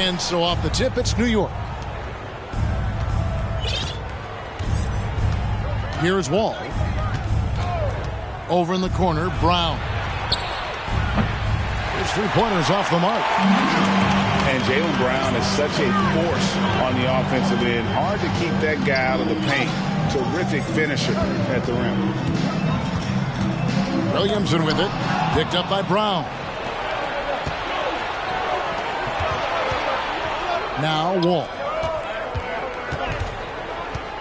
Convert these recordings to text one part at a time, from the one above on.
And so off the tip, it's New York. Here's Wall. Over in the corner, Brown. His three-pointers off the mark. And Jaylen Brown is such a force on the offensive end. Hard to keep that guy out of the paint. Terrific finisher at the rim. Williamson with it. Picked up by Brown. Now Wall.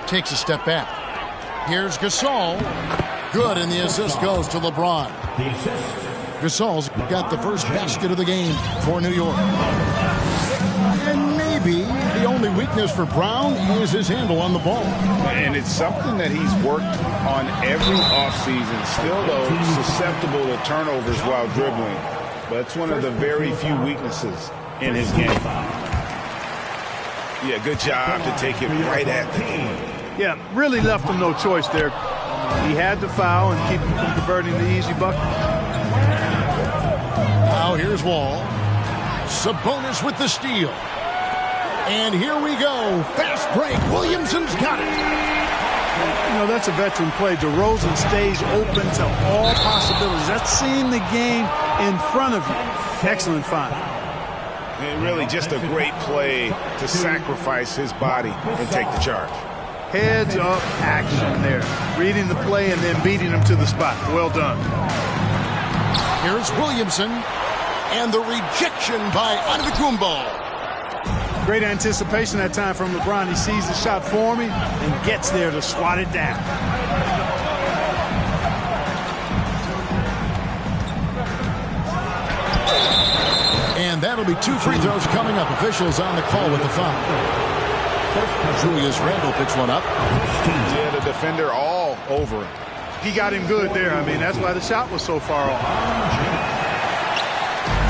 Takes a step back. Here's Gasol. Good, and the assist goes to LeBron. Gasol's got the first basket of the game for New York. And maybe the only weakness for Brown is his handle on the ball. And it's something that he's worked on every offseason. Still, though, susceptible to turnovers while dribbling. But it's one of the very few weaknesses in his game. Yeah, good job to take it right at the end. Yeah, really left him no choice there. He had to foul and keep him from converting the easy bucket. Now here's Wall. Sabonis with the steal. And here we go. Fast break. Williamson's got it. You know, that's a veteran play. DeRozan stays open to all possibilities. That's seeing the game in front of you. Excellent find. And really just a great play to sacrifice his body and take the charge. Heads up action there. Reading the play and then beating him to the spot. Well done. Here's Williamson. And the rejection by Antetokounmpo. Great anticipation that time from LeBron. He sees the shot forming and gets there to swat it down. And that'll be 2 free throws coming up. Officials on the call with the foul. Julius Randle picks one up. Yeah, the defender all over him. He got him good there. I mean, that's why the shot was so far off.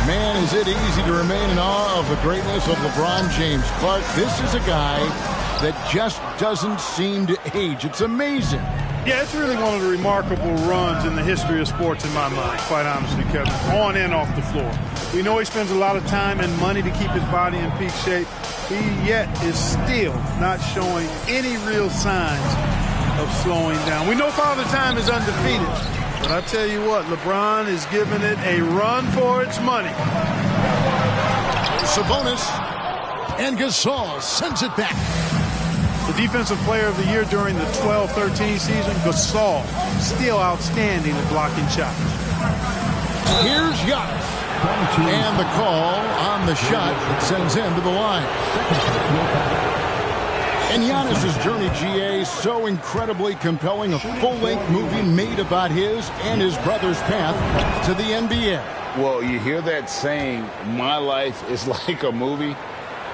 Man, is it easy to remain in awe of the greatness of LeBron James. Clark, this is a guy that just doesn't seem to age. It's amazing. Yeah, it's really one of the remarkable runs in the history of sports in my mind, quite honestly, Kevin, on and off the floor. We know he spends a lot of time and money to keep his body in peak shape. He yet is still not showing any real signs of slowing down. We know Father Time is undefeated, but I tell you what, LeBron is giving it a run for its money. Sabonis and Gasol sends it back. The defensive player of the year during the 12-13 season, Gasol, still outstanding at blocking shots. Here's Giannis. And the call on the shot that sends him to the line. And Giannis's journey, GA, so incredibly compelling. A full-length movie made about his and his brother's path to the NBA. Well, you hear that saying, my life is like a movie.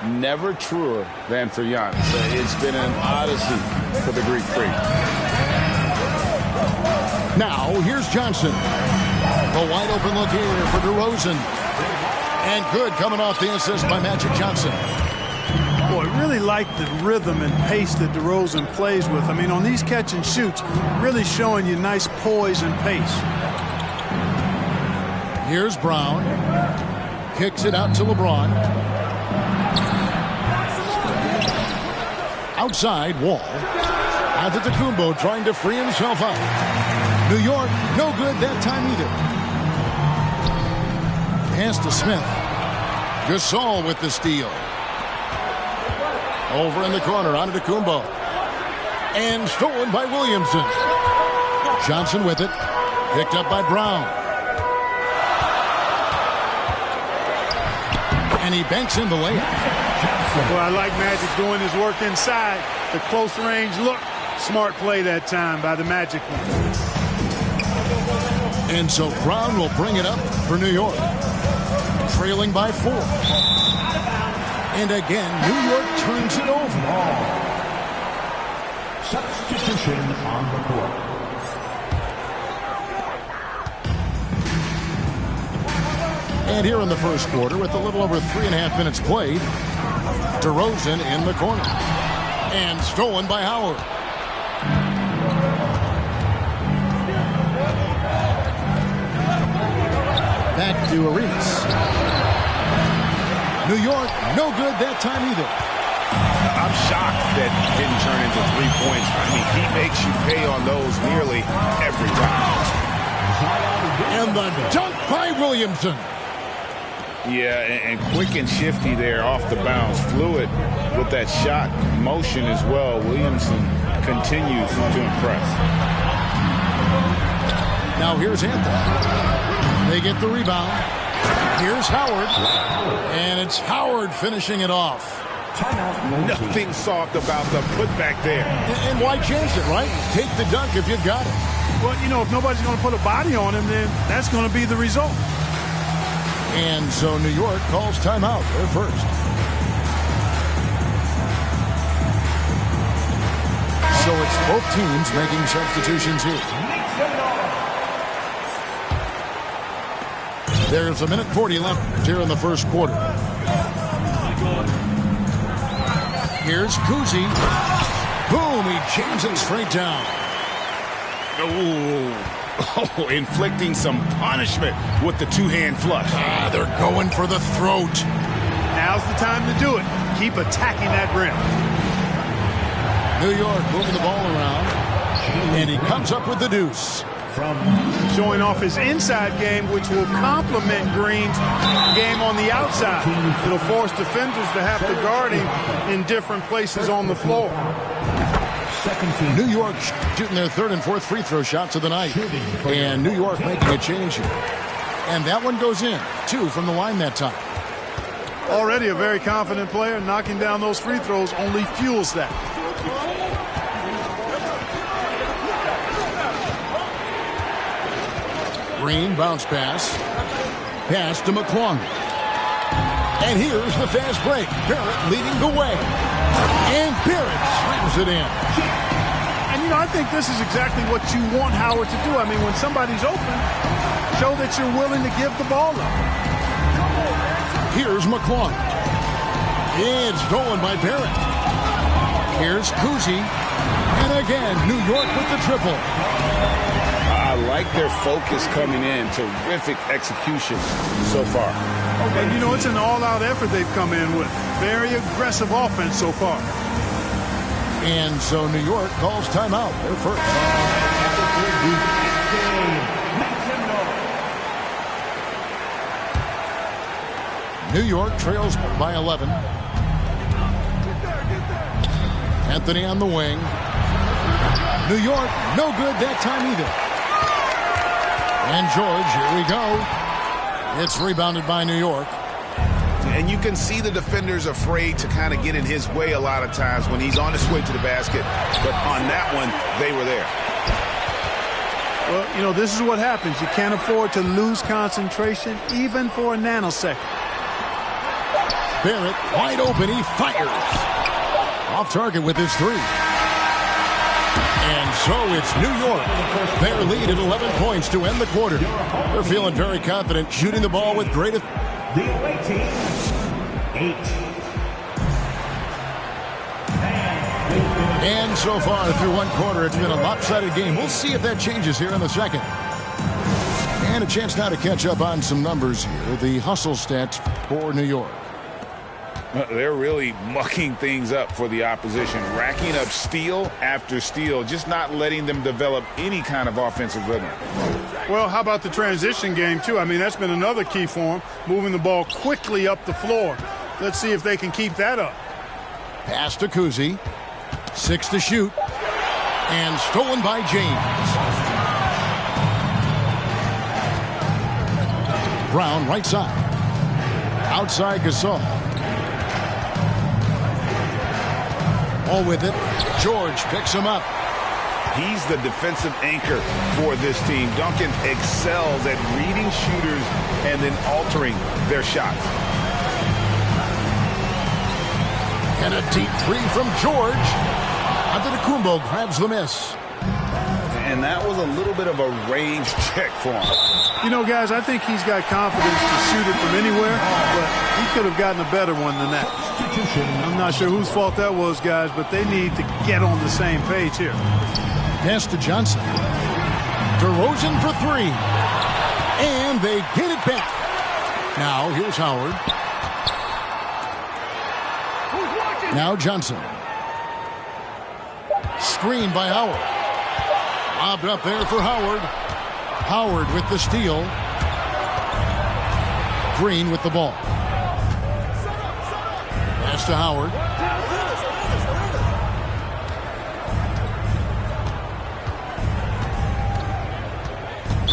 Never truer than for Giannis. It's been an odyssey for the Greek freak. Now, here's Johnson. A wide open look here for DeRozan. And good coming off the assist by Magic Johnson. Boy, really like the rhythm and pace that DeRozan plays with. I mean, on these catch and shoots, really showing you nice poise and pace. Here's Brown. Kicks it out to LeBron. Outside, Wall. Antetokounmpo trying to free himself up. New York, no good that time either. Pass to Smith. Gasol with the steal. Over in the corner, Antetokounmpo. And stolen by Williamson. Johnson with it. Picked up by Brown. And he banks in the layup. Well, I like Magic doing his work inside. The close range look. Smart play that time by the Magic. And so Brown will bring it up for New York. Trailing by 4. And again, New York turns it over. Substitution on the court. And here in the first quarter, with a little over 3.5 minutes played, DeRozan in the corner. And stolen by Howard. Back to Arenas. New York, no good that time either. I'm shocked that it didn't turn into 3 points. I mean, he makes you pay on those nearly every time. And the dunk by Williamson. Yeah, and quick and shifty there off the bounce. Fluid with that shot motion as well. Williamson continues to impress. Now here's Anthony. They get the rebound. Here's Howard. And it's Howard finishing it off. Nothing soft about the putback there. And why chance it, right? Take the dunk if you've got it. Well, you know, if nobody's going to put a body on him, then that's going to be the result. And so New York calls timeout. They're first. So it's both teams making substitutions here. There's 1:40 left here in the first quarter. Here's Kuzi. Boom, he jams it straight down. Oh, inflicting some punishment with the two-hand flush. They're going for the throat. Now's the time to do it. Keep attacking that rim. New York moving the ball around. And he comes up with the deuce. Showing off his inside game, which will complement Green's game on the outside. It'll force defenders to have to guard him in different places on the floor. New York shooting their third and fourth free throw shots of the night. And New York making a change here. And that one goes in. 2 from the line that time. Already a very confident player. Knocking down those free throws only fuels that. Green bounce pass. Pass to McClung. And here's the fast break. Barrett leading the way. And Barrett slams it in. And, you know, I think this is exactly what you want Howard to do. I mean, when somebody's open, show that you're willing to give the ball up. Here's McClung. It's stolen by Barrett. Here's Kuzi. And again, New York with the triple. I like their focus coming in. Terrific execution so far. And, you know, it's an all-out effort they've come in with. Very aggressive offense so far. And so New York calls timeout. They're first. New York trails by 11. Anthony on the wing. New York, no good that time either. And George, here we go. It's rebounded by New York. And you can see the defenders afraid to kind of get in his way a lot of times when he's on his way to the basket. But on that one, they were there. Well, you know, this is what happens. You can't afford to lose concentration even for a nanosecond. Barrett wide open. He fires. Off target with his 3. And so it's New York. Their lead at 11 points to end the quarter. They're feeling very confident, shooting the ball with great... The away team, 8. And so far through one quarter, it's been a lopsided game. We'll see if that changes here in the second. And a chance now to catch up on some numbers here. The hustle stats for New York. They're really mucking things up for the opposition, racking up steal after steal, just not letting them develop any kind of offensive rhythm. Well, how about the transition game, too? I mean, that's been another key for them, moving the ball quickly up the floor. Let's see if they can keep that up. Pass to Kuzi. 6 to shoot. And stolen by James. Brown, right side. Outside Gasol. All with it. George picks him up. He's the defensive anchor for this team. Duncan excels at reading shooters and then altering their shots. And a deep 3 from George. Antetokounmpo grabs the miss. And that was a little bit of a range check for him. You know, guys, I think he's got confidence to shoot it from anywhere, but he could have gotten a better one than that. I'm not sure whose fault that was, guys, but they need to get on the same page here. Pass to Johnson. DeRozan for 3. And they get it back. Now, here's Howard. Now Johnson. Screen by Howard. Lobbed up there for Howard. Howard with the steal. Green with the ball. Pass to Howard.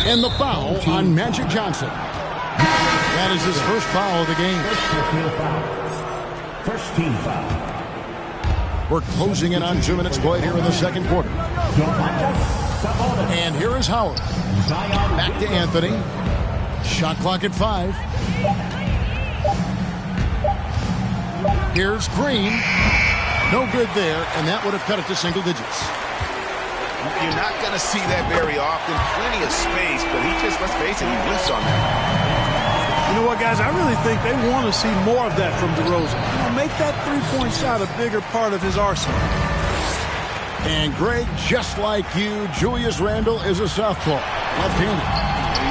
And the foul on Magic Johnson. That is his first foul of the game. First team foul. We're closing in on 2 minutes played here in the second quarter. And here is Howard. Back to Anthony. Shot clock at 5. Here's Green. No good there, and that would have cut it to single digits. You're not going to see that very often. Plenty of space, but he just, let's face it, he whiffs on that. You know what, guys? I really think they want to see more of that from DeRozan. Make that three-point shot a bigger part of his arsenal. And Greg, just like you, Julius Randle is a southpaw, left-handed.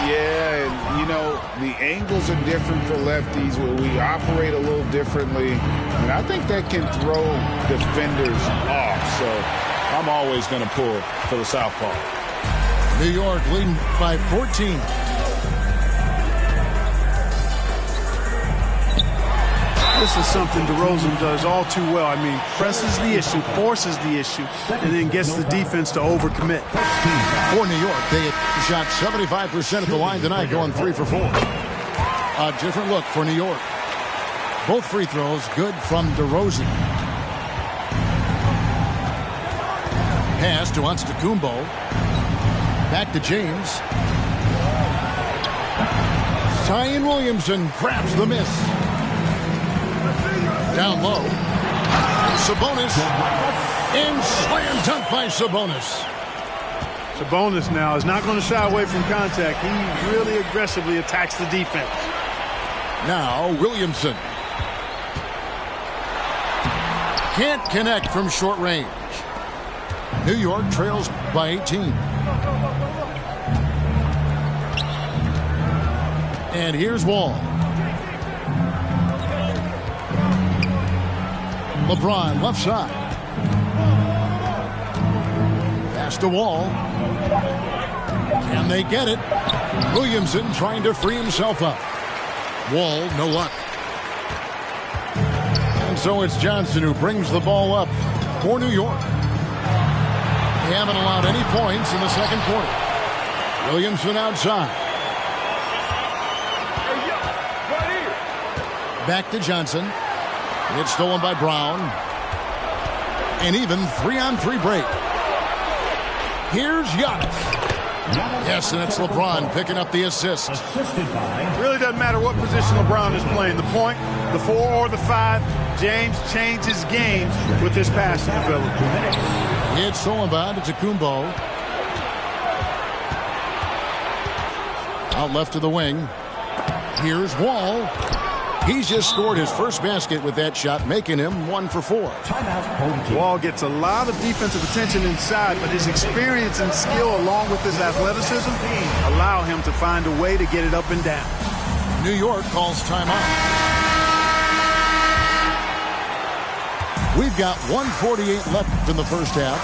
Yeah, and you know, the angles are different for lefties. We operate a little differently, and I think that can throw defenders off. So I'm always going to pull for the southpaw. New York leading by 14. This is something DeRozan does all too well. I mean, presses the issue, forces the issue, and then gets the defense to overcommit. For New York, they had shot 75% at the line tonight, going 3 for 4. A different look for New York. Both free throws good from DeRozan. Pass to Antetokounmpo. Back to James. Zion Williamson grabs the miss. Down low. Sabonis. And slam dunk by Sabonis. Sabonis now is not going to shy away from contact. He really aggressively attacks the defense. Now Williamson. Can't connect from short range. New York trails by 18. And here's Wall. LeBron left side. Pass to Wall. Can they get it? Williamson trying to free himself up. Wall, no luck. And so it's Johnson who brings the ball up for New York. They haven't allowed any points in the second quarter. Williamson outside. Back to Johnson. It's stolen by Brown. And even 3-on-3 break. Here's Giannis. Yes, and it's LeBron picking up the assist. It really doesn't matter what position LeBron is playing. The point, the 4 or the 5. James changed his game with his passing ability. It's stolen by Antetokounmpo. Out left to the wing. Here's Wall. He's just scored his first basket with that shot, making him 1 for 4. Wall gets a lot of defensive attention inside, but his experience and skill along with his athleticism allow him to find a way to get it up and down. New York calls timeout. We've got 1:48 left in the first half.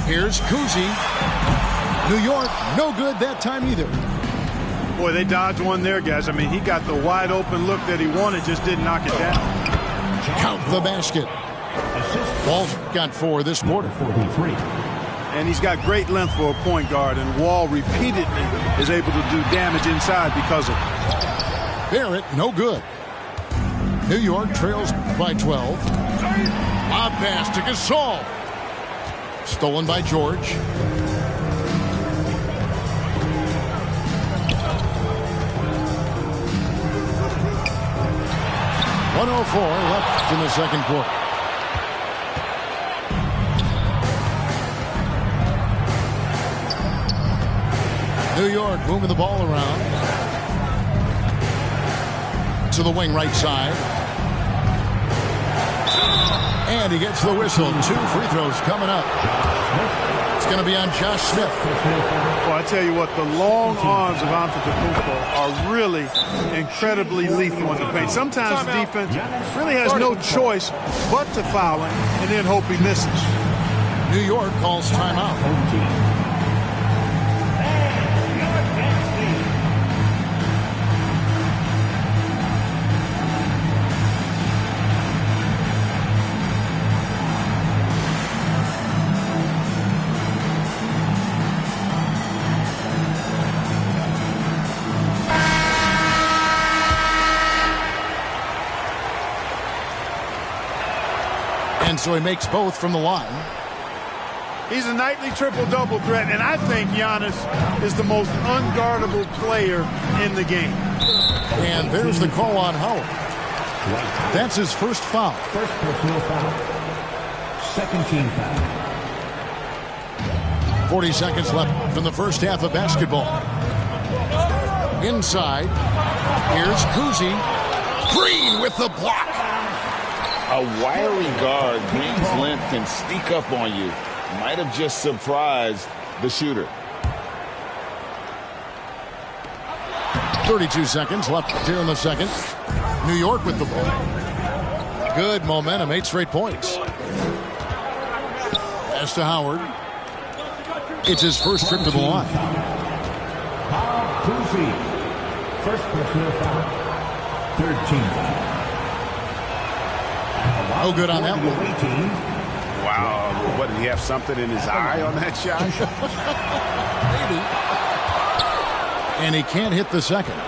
Here's Kuzi. New York, no good that time either. Boy, they dodged one there, guys. I mean, he got the wide open look that he wanted, just didn't knock it down. Count the basket. Wall's got 4 this quarter. And he's got great length for a point guard, and Wall repeatedly is able to do damage inside because of it. Barrett, no good. New York trails by 12. Lob pass to Gasol. Stolen by George. .104 left in the second quarter. New York moving the ball around. To the wing right side. And he gets the whistle. 2 free throws coming up. going to be on Josh Smith. Well, I tell you what, the long arms of Antetokounmpo are really incredibly lethal in the paint. Sometimes the defense really has no choice but to foul him and then hope he misses. New York calls timeout. And so he makes both from the line. He's a nightly triple-double threat, and I think Giannis is the most unguardable player in the game. And there's the call on Howard. That's his first foul. First personal foul. Second team foul. 40 seconds left from the first half of basketball. Inside, here's Kuzi. Green with the block. A wiry guard, Green's length can sneak up on you. Might have just surprised the shooter. 32 seconds left here in the second. New York with the ball. Good momentum, 8 straight points. Pass to Howard. It's his first trip to the line. First personal foul. Third team foul. No good on that one. Wow, what, did he have something in his eye on that shot? Maybe. And he can't hit the second.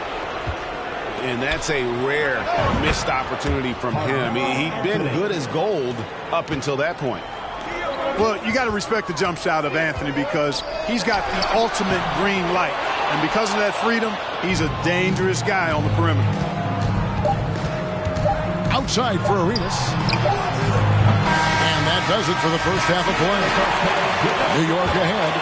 And that's a rare missed opportunity from him. He'd been good as gold up until that point. Well, you got to respect the jump shot of Anthony because he's got the ultimate green light. And because of that freedom, he's a dangerous guy on the perimeter. Outside for Arenas. And that does it for the first half of play. New York ahead,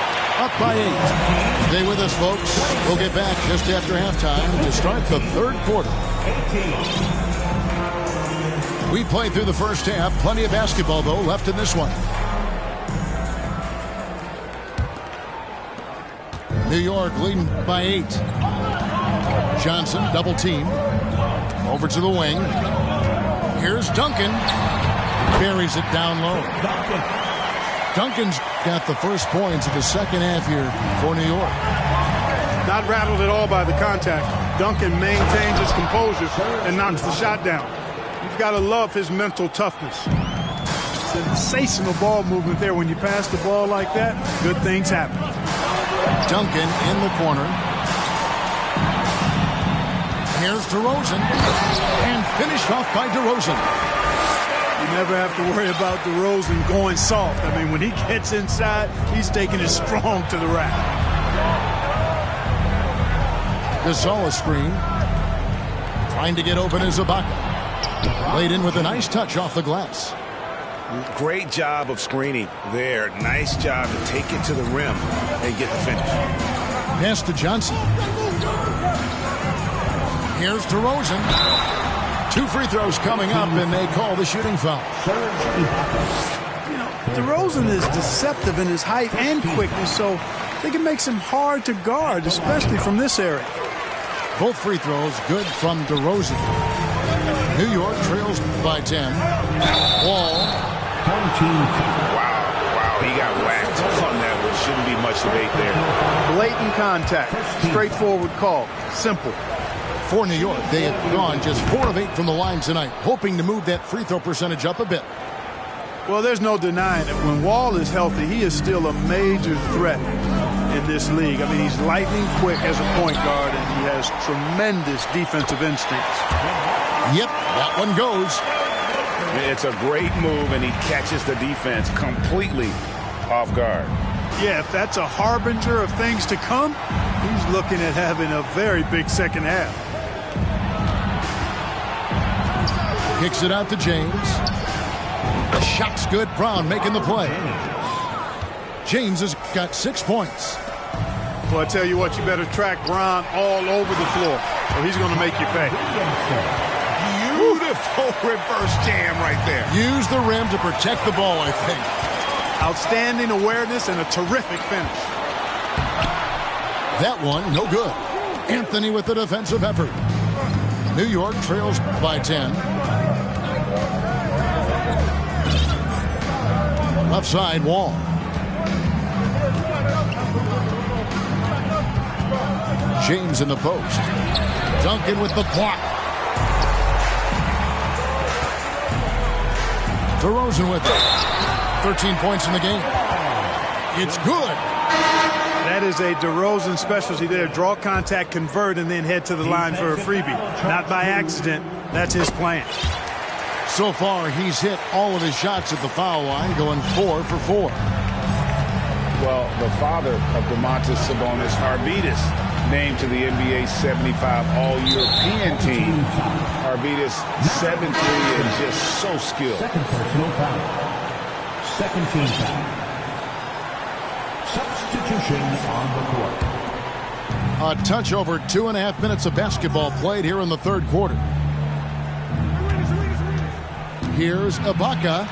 up by 8. Stay with us, folks. We'll get back just after halftime to start the third quarter. We played through the first half. Plenty of basketball, though, left in this one. New York leading by 8. Johnson, double team. Over to the wing. Here's Duncan. Buries it down low. Duncan's got the first points of the second half here for New York. Not rattled at all by the contact. Duncan maintains his composure and knocks the shot down. You've got to love his mental toughness. Sensational ball movement there. When you pass the ball like that, good things happen. Duncan in the corner. Here's DeRozan, and finished off by DeRozan. You never have to worry about DeRozan going soft. I mean, when he gets inside, he's taking it strong to the rack. Gasol screen. Trying to get open is Ibaka. Laid in with a nice touch off the glass. Great job of screening there. Nice job to take it to the rim and get the finish. Pass to Johnson. Here's DeRozan. 2 free throws coming up, and they call the shooting foul. You know, DeRozan is deceptive in his height and quickness, so they can make him hard to guard, especially from this area. Both free throws good from DeRozan. New York trails by 10. Wall. Wow, he got whacked on that one. Shouldn't be much debate there. Blatant contact. Straightforward call. Simple. For New York, they have gone just 4 of 8 from the line tonight, hoping to move that free throw percentage up a bit. Well, there's no denying it. When Wall is healthy, he is still a major threat in this league. I mean, he's lightning quick as a point guard, and he has tremendous defensive instincts. Yep, that one goes. It's a great move, and he catches the defense completely off guard. Yeah, if that's a harbinger of things to come, he's looking at having a very big second half. Kicks it out to James. The shot's good. Brown making the play. James has got 6 points. Well, I tell you what, you better track Brown all over the floor, or he's going to make you pay. Beautiful reverse jam right there. Use the rim to protect the ball, I think. Outstanding awareness and a terrific finish. That one, no good. Anthony with the defensive effort. New York trails by 10. Left side, Wall. James in the post. Duncan with the block. DeRozan with it. 13 points in the game. It's good. That is a DeRozan specialty there. Draw contact, convert, and then head to the line for a freebie. Not by accident. That's his plan. So far, he's hit all of his shots at the foul line, going 4 for 4. Well, the father of Domantas Sabonis, Arvydas, named to the NBA 75 All-European team. Arvydas, 7'3", and just so skilled. Second personal foul. Second team foul. Substitution on the court. A touch over 2.5 minutes of basketball played here in the third quarter. Here's Ibaka.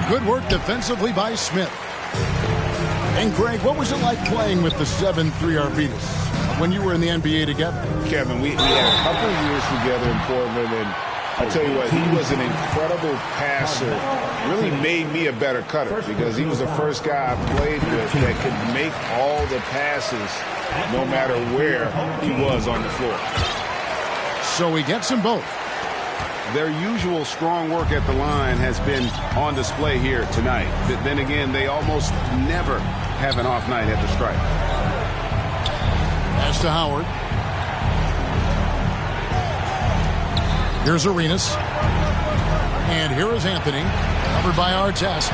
Good work defensively by Smith. And Greg, what was it like playing with the 7'3" Arvydas when you were in the NBA together? Kevin, we had a couple of years together in Portland, and I tell you what, he was an incredible passer. Really made me a better cutter because he was the first guy I played with that could make all the passes no matter where he was on the floor. So he gets them both. Their usual strong work at the line has been on display here tonight. Then again, they almost never have an off night at the stripe. Pass to Howard. Here's Arenas. And here is Anthony. Covered by Artest.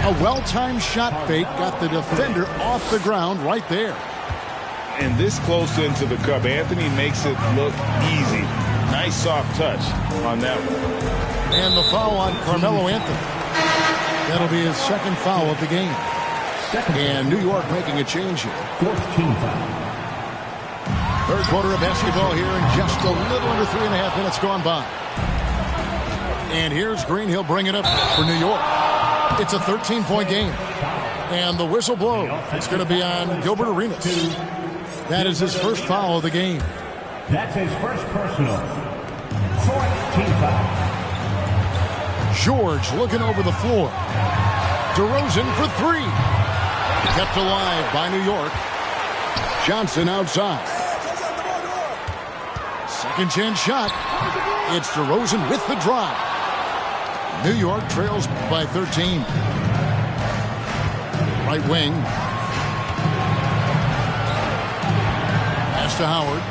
A well-timed shot fake got the defender off the ground right there. And this close into the cup, Anthony makes it look easy. Nice soft touch on that one. And the foul on Carmelo Anthony. That'll be his second foul of the game. And New York making a change here. Fourth team foul. Third quarter of basketball here in just a little under 3.5 minutes gone by. And here's Green. He'll bring it up for New York. It's a 13-point game. And the whistle blows. It's going to be on Gilbert Arenas. That is his first foul of the game. That's his first personal. Fourth team foul. George looking over the floor. DeRozan for 3. Kept alive by New York. Johnson outside. Second chance shot. It's DeRozan with the drive. New York trails by 13. Right wing. Pass to Howard.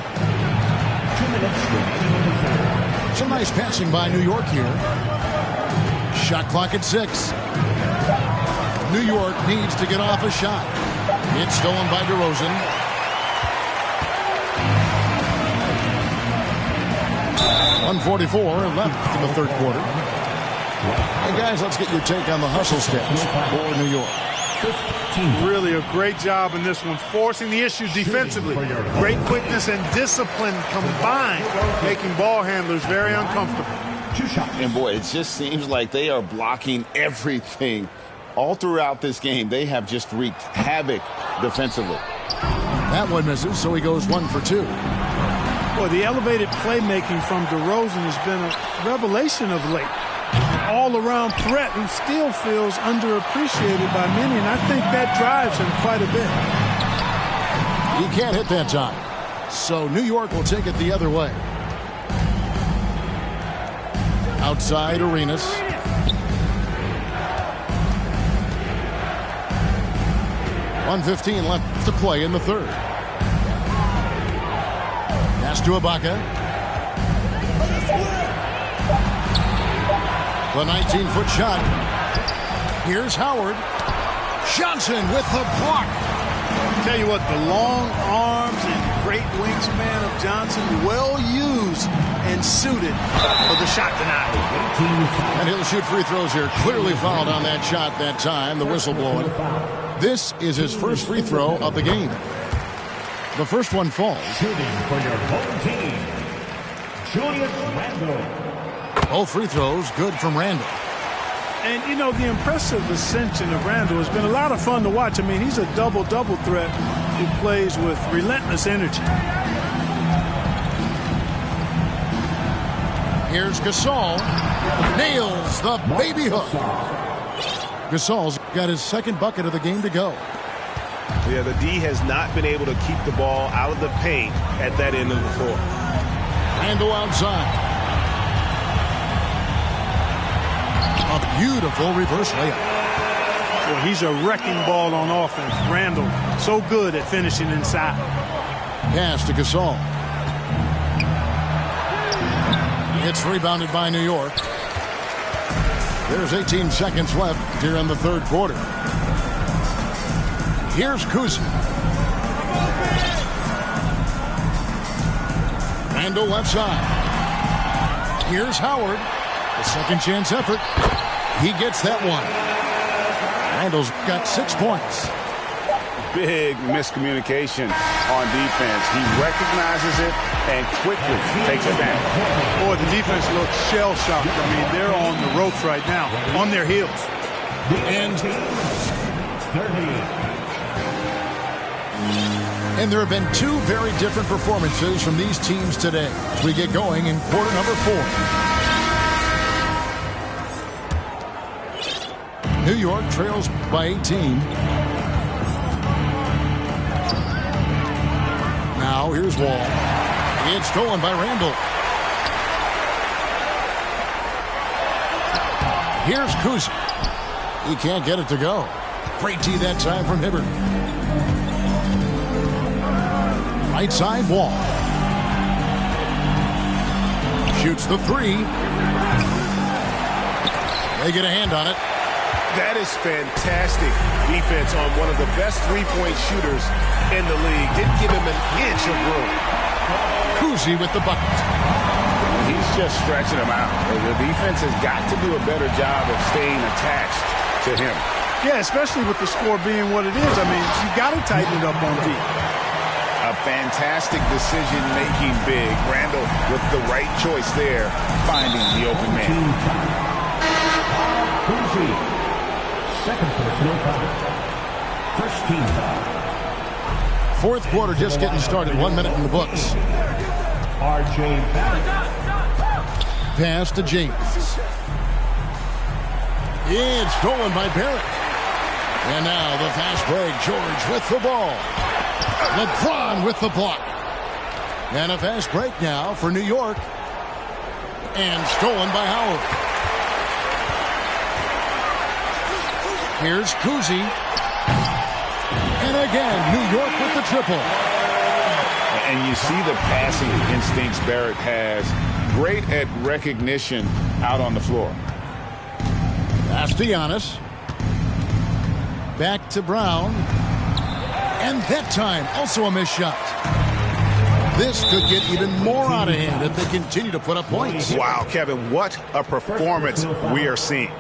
Some nice passing by New York here. Shot clock at 6. New York needs to get off a shot. It's stolen by DeRozan. .144 left in the third quarter. Hey guys, let's get your take on the hustle steps for New York. Really a great job in this one, forcing the issue defensively. Great quickness and discipline combined, making ball handlers very uncomfortable. And boy, it just seems like they are blocking everything. All throughout this game, they have just wreaked havoc defensively. That one misses, so he goes 1 for 2. Boy, the elevated playmaking from DeRozan has been a revelation of late. An all-around threat who still feels underappreciated by many, and I think that drives him quite a bit. He can't hit that time. So New York will take it the other way. Outside Arenas. .115 left to play in the third. Pass to Ibaka. The 19-foot shot. Here's Howard. Johnson with the block. Tell you what, the long arms and great wingspan of Johnson, well used and suited for the shot tonight. And he'll shoot free throws here. Clearly fouled on that shot that time. The whistle blowing. This is his first free throw of the game. The first one falls. Shooting for your home team, Julius Randle. Both free throws good from Randle. And, you know, the impressive ascension of Randall has been a lot of fun to watch. I mean, he's a double-double threat who plays with relentless energy. Here's Gasol. Nails the baby hook. Gasol's got his second bucket of the game to go. Yeah, the D has not been able to keep the ball out of the paint at that end of the floor. Randall outside. A beautiful reverse layup. Well, he's a wrecking ball on offense. Randall, so good at finishing inside. Pass to Gasol. It's rebounded by New York. There's 18 seconds left here in the third quarter. Here's Kuzi. Randall left side. Here's Howard. The second chance effort. He gets that one. Randall's got 6 points. Big miscommunication on defense. He recognizes it and quickly takes it down. Boy, the defense looks shell-shocked. I mean, they're on the ropes right now, on their heels. And there have been two very different performances from these teams today as we get going in quarter number 4. New York trails by 18. Now here's Wall. It's stolen by Randall. Here's Kuzi. He can't get it to go. Great tee that time from Hibbert. Right side, Wall. Shoots the three. They get a hand on it. That is fantastic defense on one of the best three-point shooters in the league. Didn't give him an inch of room. Kuzi with the bucket. He's just stretching him out. The defense has got to do a better job of staying attached to him. Yeah, especially with the score being what it is. I mean, you got to tighten it up on D. A fantastic decision-making big. Randall with the right choice there, finding the open man. Second personal foul. First team foul. Fourth quarter just getting started. 1 minute in the books. R.J. Barrett. Pass to James. It's stolen by Barrett. And now the fast break. George with the ball. LeBron with the block. And a fast break now for New York. And stolen by Howard. Here's Kuzi. And again, New York with the triple. And you see the passing instincts Barrett has. Great at recognition out on the floor. Pass to Giannis. Back to Brown. And that time, also a missed shot. This could get even more out of hand if they continue to put up points. Wow, Kevin, what a performance we are seeing.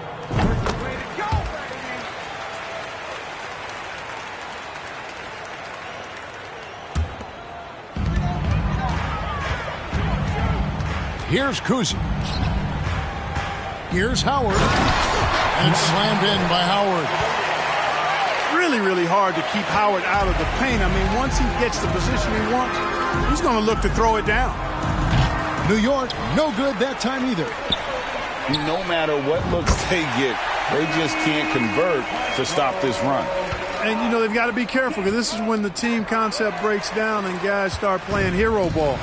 Here's Kuzi. Here's Howard. And it's slammed in by Howard. Really, really hard to keep Howard out of the paint. I mean, once he gets the position he wants, he's going to look to throw it down. New York, no good that time either. No matter what looks they get, they just can't convert to stop this run. And, you know, they've got to be careful because this is when the team concept breaks down and guys start playing hero ball.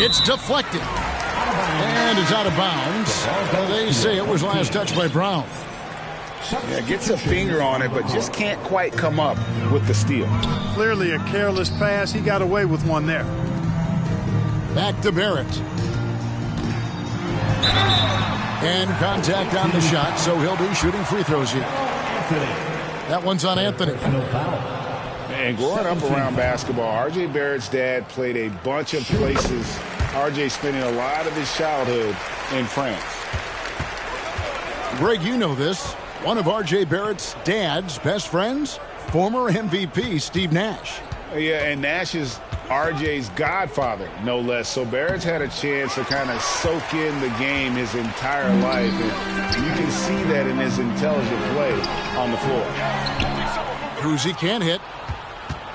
It's deflected. And it's out of bounds. They say it was last touched by Brown. Yeah, gets a finger on it, but just can't quite come up with the steal. Clearly a careless pass. He got away with one there. Back to Barrett. And contact on the shot, so he'll be shooting free throws here. That one's on Anthony. And growing up around basketball, R.J. Barrett's dad played a bunch of places. R.J. spending a lot of his childhood in France. Greg, you know this. One of R.J. Barrett's dad's best friends, former MVP Steve Nash. Yeah, and Nash's RJ's godfather, no less. So Barrett's had a chance to kind of soak in the game his entire life. And you can see that in his intelligent play on the floor. Cousy can't hit.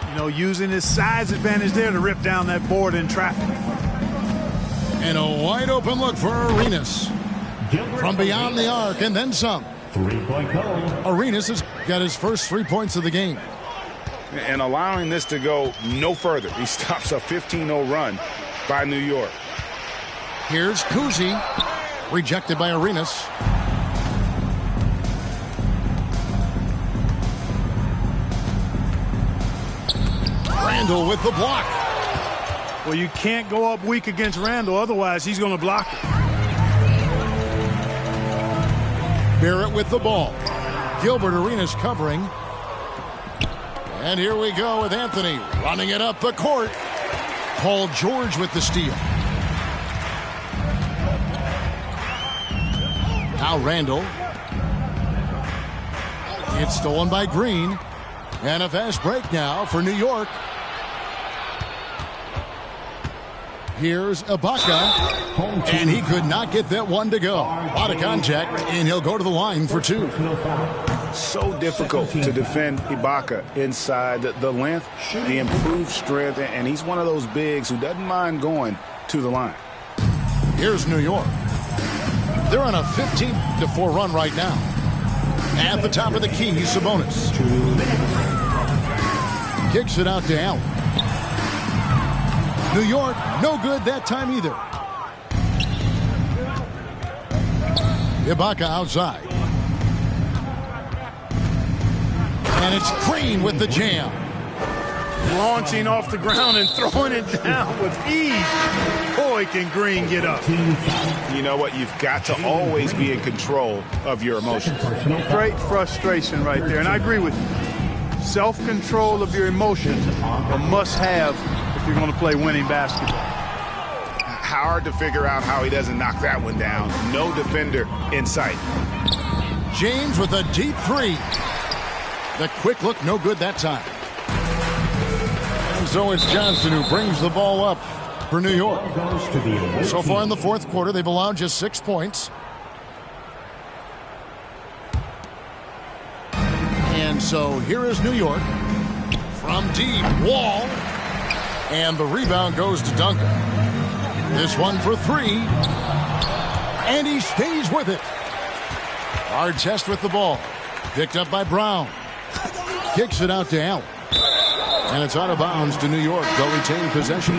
You know, using his size advantage there to rip down that board in traffic. And a wide open look for Arenas. From beyond the arc and then some. Three-point goal. Arenas has got his first 3 points of the game. And allowing this to go no further. He stops a 15-0 run by New York. Here's Cousy. Rejected by Arenas. Randall with the block. Well, you can't go up weak against Randall, otherwise he's going to block it. Barrett with the ball. Gilbert Arenas covering. And here we go with Anthony running it up the court. Paul George with the steal. Now Randall. It's stolen by Green. And a fast break now for New York. Here's Ibaka. And he could not get that one to go. A lot of contact, and he'll go to the line for two. So difficult to defend Ibaka inside the length, the improved strength, and he's one of those bigs who doesn't mind going to the line. Here's New York. They're on a 15-4 run right now. At the top of the key, Sabonis. Kicks it out to Allen. New York, no good that time either. Ibaka outside. And it's Green with the jam. Launching off the ground and throwing it down with ease. Boy, can Green get up. You know what? You've got to always be in control of your emotions. Great frustration right there, and I agree with you. Self-control of your emotions, a must-have if you're going to play winning basketball. Hard to figure out how he doesn't knock that one down. No defender in sight. James with a deep three. The quick look, no good that time. And so it's Johnson who brings the ball up for New York. So far in the fourth quarter, they've allowed just 6 points. And so here is New York from deep. Wall. And the rebound goes to Duncan. This one for three. And he stays with it. Artest with the ball. Picked up by Brown. Kicks it out to Allen. And it's out of bounds to New York. They'll retain possession.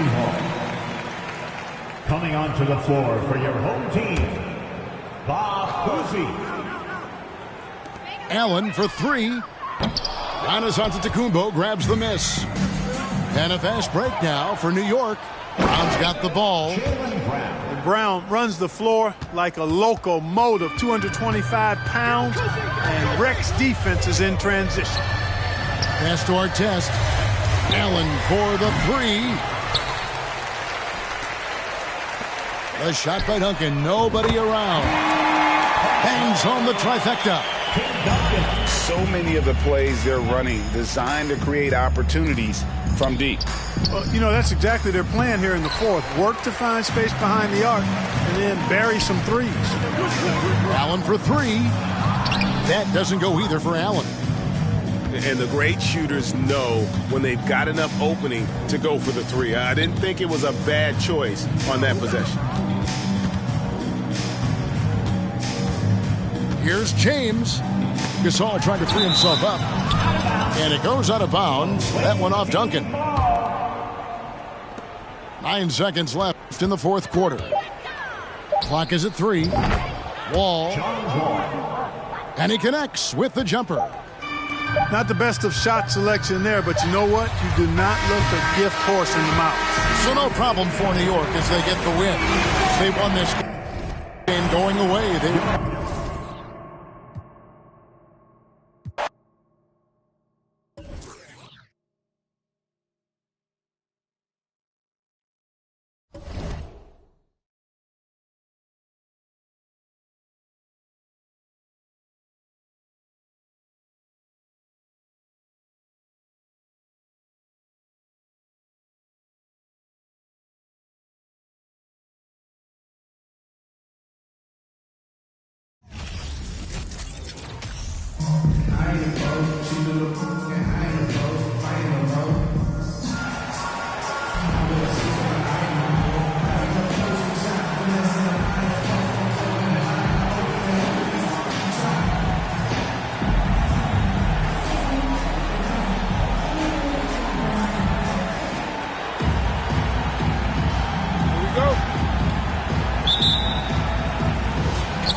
Coming onto the floor for your home team, Bob Cousy. Allen for three. Giannis Antetokounmpo grabs the miss. And a fast break now for New York. Brown's got the ball. Brown runs the floor like a locomotive, 225 pounds, and wrecks defenses in transition. Pass to Artest. Allen for the three. The shot by Duncan. Nobody around. Bangs home the trifecta. So many of the plays they're running designed to create opportunities from deep. Well, you know, that's exactly their plan here in the fourth. Work to find space behind the arc and then bury some threes. Allen for three. That doesn't go either for Allen. And the great shooters know when they've got enough opening to go for the three. I didn't think it was a bad choice on that possession. Here's James. Gasol trying to free himself up. And it goes out of bounds. That one off Duncan. 9 seconds left in the fourth quarter. Clock is at 3. Wall. And he connects with the jumper. Not the best of shot selection there, but you know what? You do not look a gift horse in the mouth. So no problem for New York as they get the win. They won this game going away. They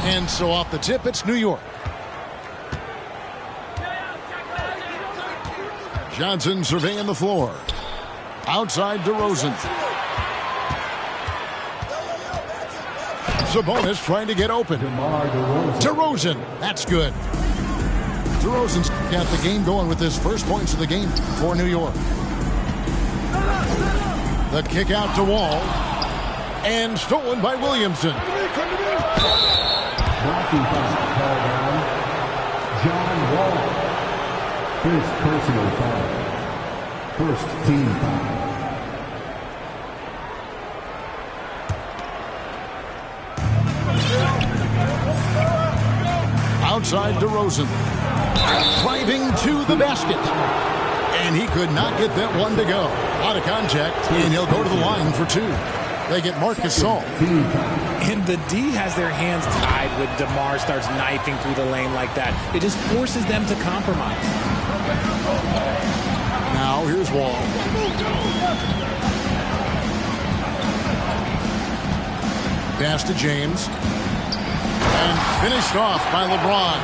And so off the tip, it's New York. Johnson surveying the floor. Outside DeRozan. Sabonis trying to get open. DeRozan. That's good. DeRozan's got the game going with his first points of the game for New York. The kick out to Wall. And stolen by Williamson. Blocking call down. John Wall. First personal foul. First team foul. Outside DeRozan. Driving to the basket. And he could not get that one to go. Out of contact, and he'll go to the line for two. They get Marc Gasol. And the D has their hands tied when DeMar starts knifing through the lane like that. It just forces them to compromise. Now here's Wall. Pass to James. And finished off by LeBron.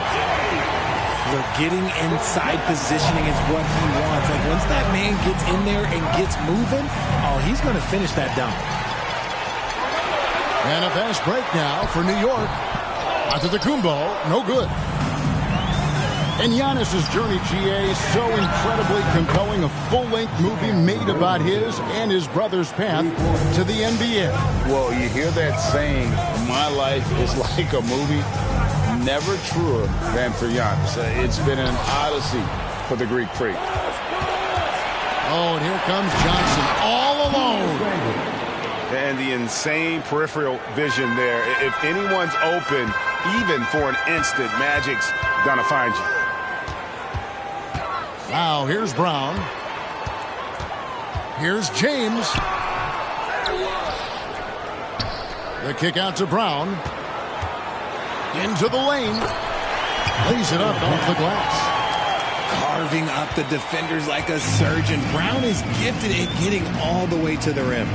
Look, getting inside positioning is what he wants. Like once that man gets in there and gets moving, oh, he's going to finish that dunk. And a fast break now for New York. Antetokounmpo, no good. And Giannis's journey, GA, so incredibly compelling. A full-length movie made about his and his brother's path to the NBA. Well, you hear that saying, my life is like a movie. Never truer than for Giannis. It's been an odyssey for the Greek freak. Oh, and here comes Johnson all alone. And the insane peripheral vision there. If anyone's open, even for an instant, Magic's gonna find you. Now here's Brown. Here's James. The kick out to Brown. Into the lane. Lays it up off the glass. Carving up the defenders like a surgeon. Brown is gifted at getting all the way to the rim.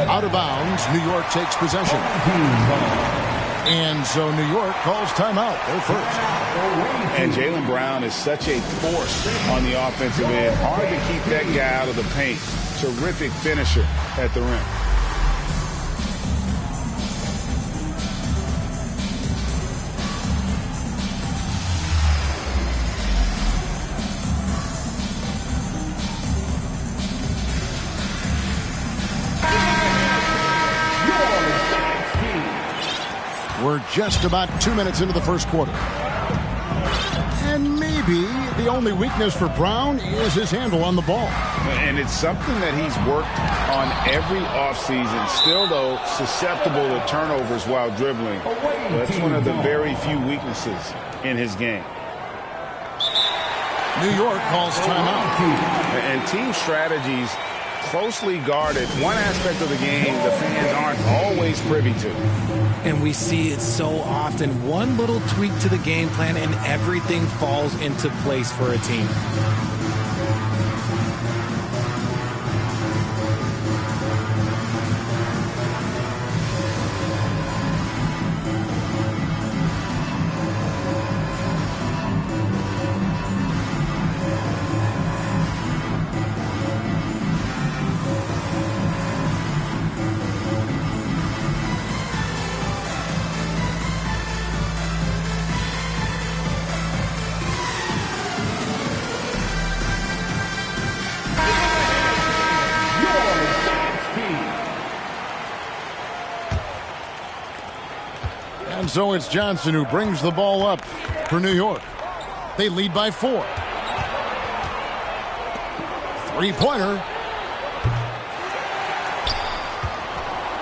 Out of bounds, New York takes possession. And so New York calls timeout. They're first. And Jaylen Brown is such a force on the offensive end. Hard to keep that guy out of the paint. Terrific finisher at the rim. We're just about 2 minutes into the first quarter. And maybe the only weakness for Brown is his handle on the ball. And it's something that he's worked on every offseason. Still, though, susceptible to turnovers while dribbling. That's one of the very few weaknesses in his game. New York calls timeout. And team strategies closely guarded. One aspect of the game the fans aren't always privy to. And we see it so often. One little tweak to the game plan and everything falls into place for a team. And so it's Johnson who brings the ball up for New York. They lead by 4. Three-pointer.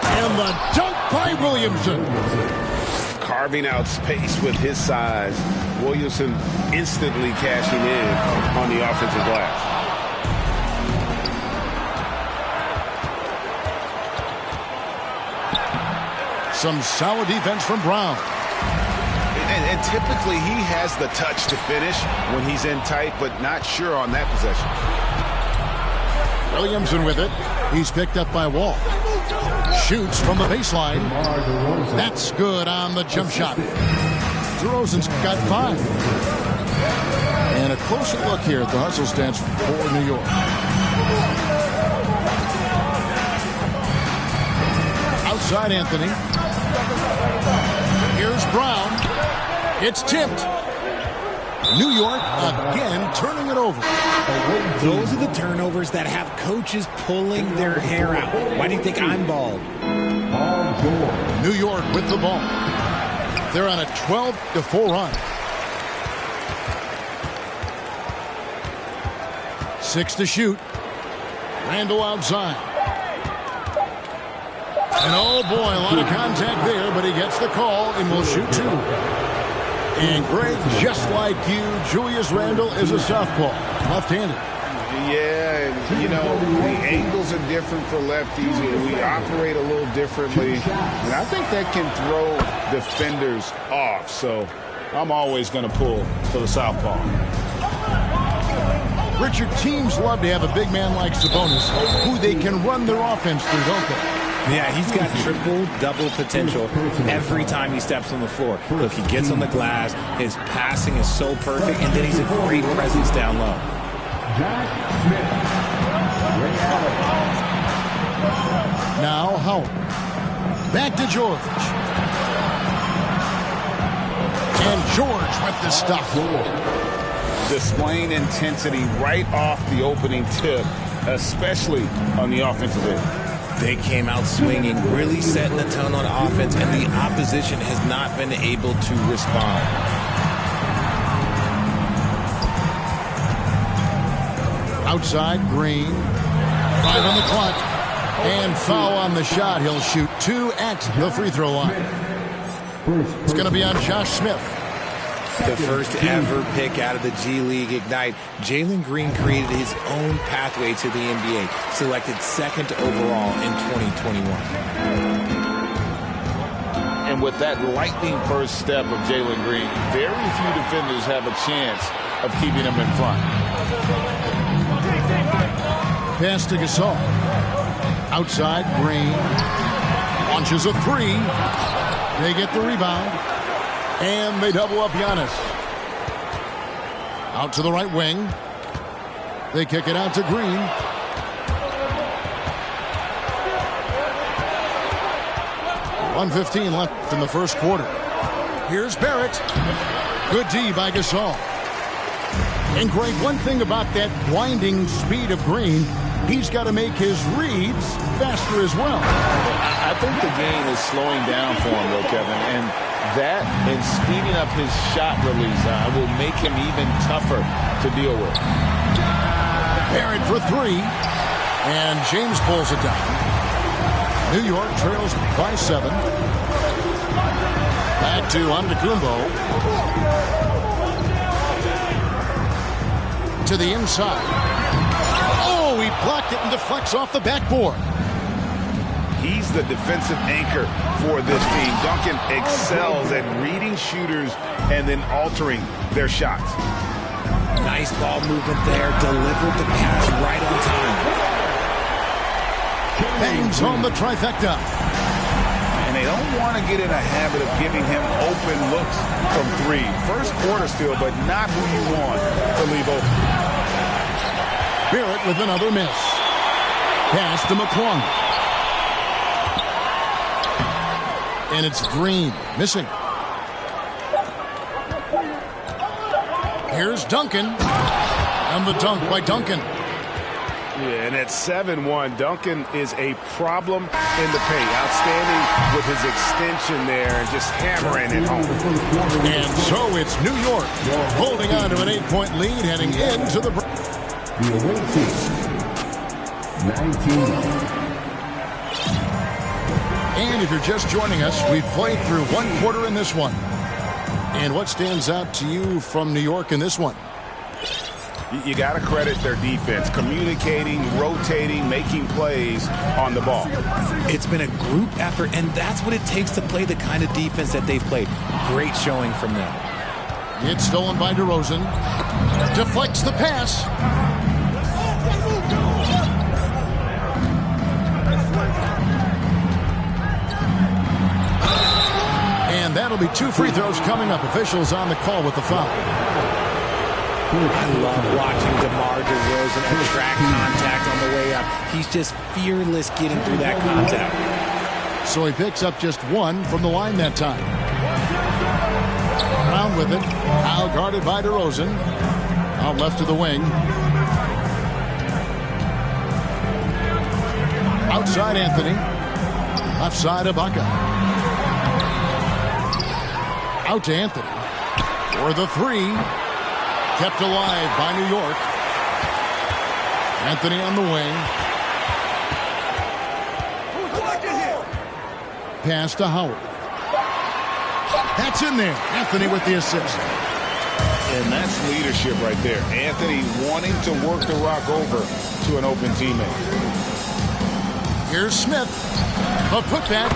And the dunk by Williamson. carving out space with his size. Williamson instantly cashing in on the offensive glass. Some solid defense from Brown. And typically he has the touch to finish when he's in tight, but not sure on that possession. Williamson with it. He's picked up by Wall. Shoots from the baseline. That's good on the jump shot. DeRozan's got 5. And a closer look here at the hustle stance for New York. Outside Anthony. Here's Brown. It's tipped. New York again turning it over. Those are the turnovers that have coaches pulling their hair out. Why do you think I'm bald? New York with the ball. They're on a 12-4 run. 6 to shoot. Randall outside. And oh boy, a lot of contact there, but he gets the call and will shoot 2. And Greg, just like you, Julius Randle is a southpaw, left-handed. Yeah, and, you know, the angles are different for lefties. We operate a little differently. And I think that can throw defenders off. So I'm always going to pull for the southpaw. Richard, teams love to have a big man like Sabonis who they can run their offense through, don't they? Yeah, he's got triple-double potential every time he steps on the floor. Look, he gets on the glass. His passing is so perfect, and then he's a great presence down low. Now Howard. Back to George. And George with the stuff. Displaying intensity right off the opening tip, especially on the offensive end. They came out swinging, really setting the tone on offense, and the opposition has not been able to respond. Outside, Green. 5 on the clock. And foul on the shot. He'll shoot 2 at the free throw line. It's going to be on Josh Smith. The first ever pick out of the G League Ignite, Jalen Green created his own pathway to the NBA, selected 2nd overall in 2021. And with that lightning first step of Jalen Green, very few defenders have a chance of keeping him in front. Pass to Gasol. Outside, Green. Launches a 3. They get the rebound. And they double up Giannis. Out to the right wing. They kick it out to Green. .115 left in the first quarter. Here's Barrett. Good D by Gasol. And Greg, one thing about that blinding speed of Green, he's got to make his reads faster as well. I think the game is slowing down for him, though, Kevin. And that and speeding up his shot release will make him even tougher to deal with. Barrett for 3. And James pulls it down. New York trails by 7. Back to Antetokounmpo. To the inside. Oh, he blocked it and deflects off the backboard. He's the defensive anchor for this team. Duncan excels at reading shooters and then altering their shots. Nice ball movement there. Delivered the pass right on time. Bangs home the trifecta. And they don't want to get in a habit of giving him open looks from 3. First quarter still, but not who you want to leave open. Barrett with another miss. Pass to McClung. And it's Green missing. Here's Duncan. And the dunk by Duncan. Yeah, and at 7-1, Duncan is a problem in the paint. Outstanding with his extension there and just hammering it home. And so it's New York holding on to an 8-point lead heading into the break. The away team, 19. And if you're just joining us, we've played through one quarter in this one. And what stands out to you from New York in this one? You got to credit their defense, communicating, rotating, making plays on the ball. It's been a group effort, and that's what it takes to play the kind of defense that they've played. Great showing from them. It's stolen by DeRozan. Deflects the pass. And that'll be 2 free throws coming up. Officials on the call with the foul. I love watching DeMar DeRozan attract contact on the way up. He's just fearless getting through that contact. So he picks up just 1 from the line that time. Brown with it. Now guarded by DeRozan. Out left to the wing. Outside Anthony. Left side Ibaka. Out to Anthony. For the 3. Kept alive by New York. Anthony on the wing. Pass to Howard. That's in there. Anthony with the assist. And that's leadership right there. Anthony wanting to work the rock over to an open teammate. Here's Smith. A putback.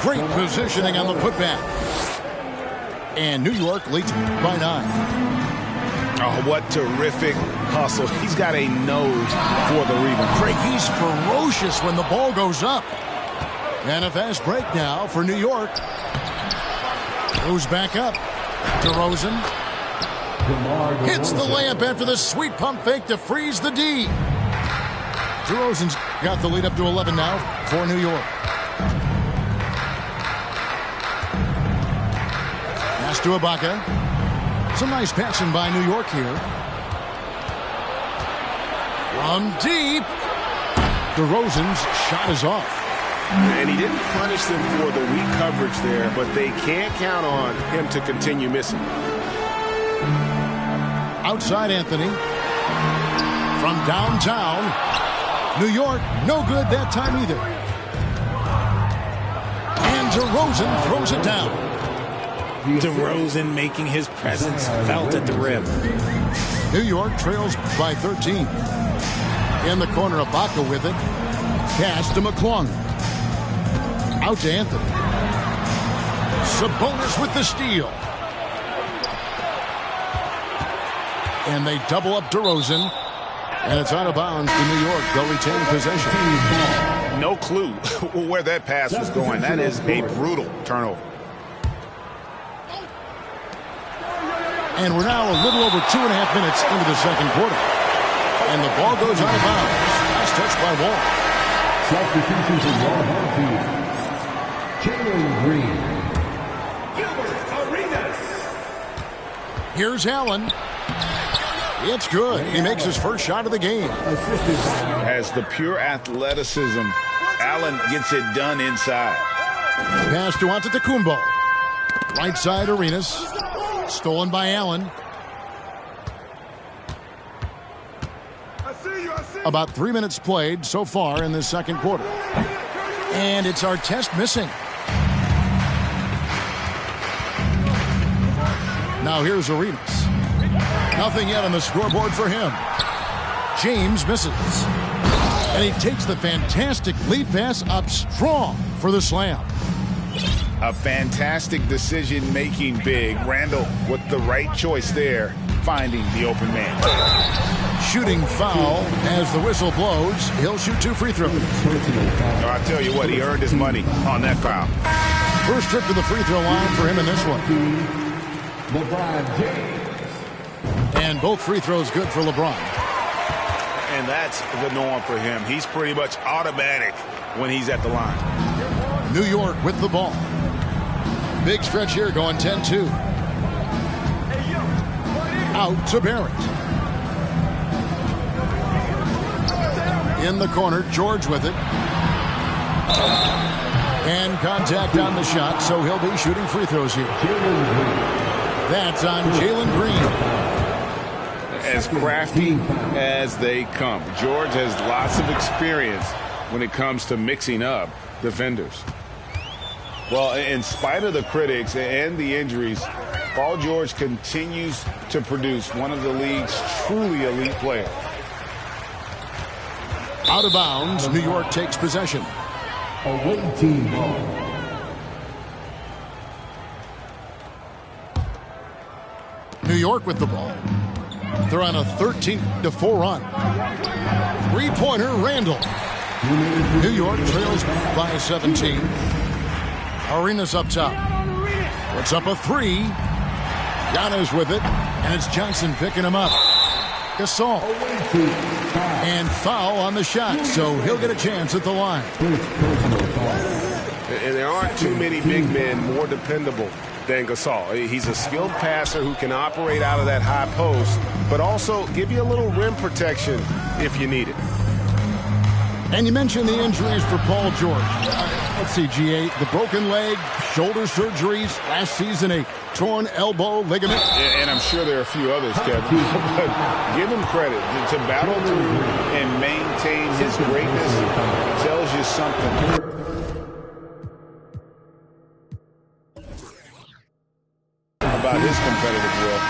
Great positioning on the putback. And New York leads by 9. Oh, what terrific hustle. He's got a nose for the rebound. Craig, he's ferocious when the ball goes up. And a fast break now for New York. Goes back up. DeRozan. Hits the layup after the sweet pump fake to freeze the D. DeRozan's got the lead up to 11 now for New York. Pass to Ibaka. Some nice passing by New York here. From deep. DeRozan's shot is off. And he didn't punish them for the weak coverage there, but they can't count on him to continue missing. Outside Anthony. From downtown. New York, no good that time either. And DeRozan throws it down. DeRozan making his presence felt at the rim. New York trails by 13. In the corner, Ibaka with it. Pass to McClung. Out to Anthony. Sabonis with the steal. And they double up DeRozan. And it's out of bounds to New York. They'll retain possession. No clue where that pass was going. That is a brutal turnover. And we're now a little over 2.5 minutes into the second quarter. And the ball goes out of bounds. Last touch by Wall. Substitutions in Wall Jalen Green. Here's Allen. It's good. He makes his first shot of the game. Has the pure athleticism. Allen gets it done inside. Pass to Antetokounmpo. Right side Arenas. Stolen by Allen. About 3 minutes played so far in this second quarter. And it's Artest missing. Now here's Arenas. Nothing yet on the scoreboard for him. James misses. And he takes the fantastic lead pass up strong for the slam. A fantastic decision-making big. Randall with the right choice there, finding the open man. Shooting foul as the whistle blows. He'll shoot 2 free throws. I'll tell you what, he earned his money on that foul. First trip to the free throw line for him in this one. LeBron James. And both free throws good for LeBron. And that's the norm for him. He's pretty much automatic when he's at the line. New York with the ball. Big stretch here going 10-2. Out to Barrett. In the corner, George with it. And contact on the shot, so he'll be shooting free throws here. That's on Jalen Green. As crafty as they come. George has lots of experience when it comes to mixing up defenders. Well, in spite of the critics and the injuries, Paul George continues to produce one of the league's truly elite players. Out of bounds, New York takes possession. Away team ball. New York with the ball. They're on a 13-4 run. Three-pointer, Randall. New York trails by 17. Arenas up top. Puts up a three. Giannis with it, and it's Johnson picking him up. Gasol. And foul on the shot, so he'll get a chance at the line. And there aren't too many big men more dependable than Gasol. He's a skilled passer who can operate out of that high post, but also give you a little rim protection if you need it. And you mentioned the injuries for Paul George. Let's see, G8, the broken leg, shoulder surgeries, last season a torn elbow ligament. And I'm sure there are a few others, Kevin. But give him credit. To battle through and maintain his greatness tells you something. About his competitive will.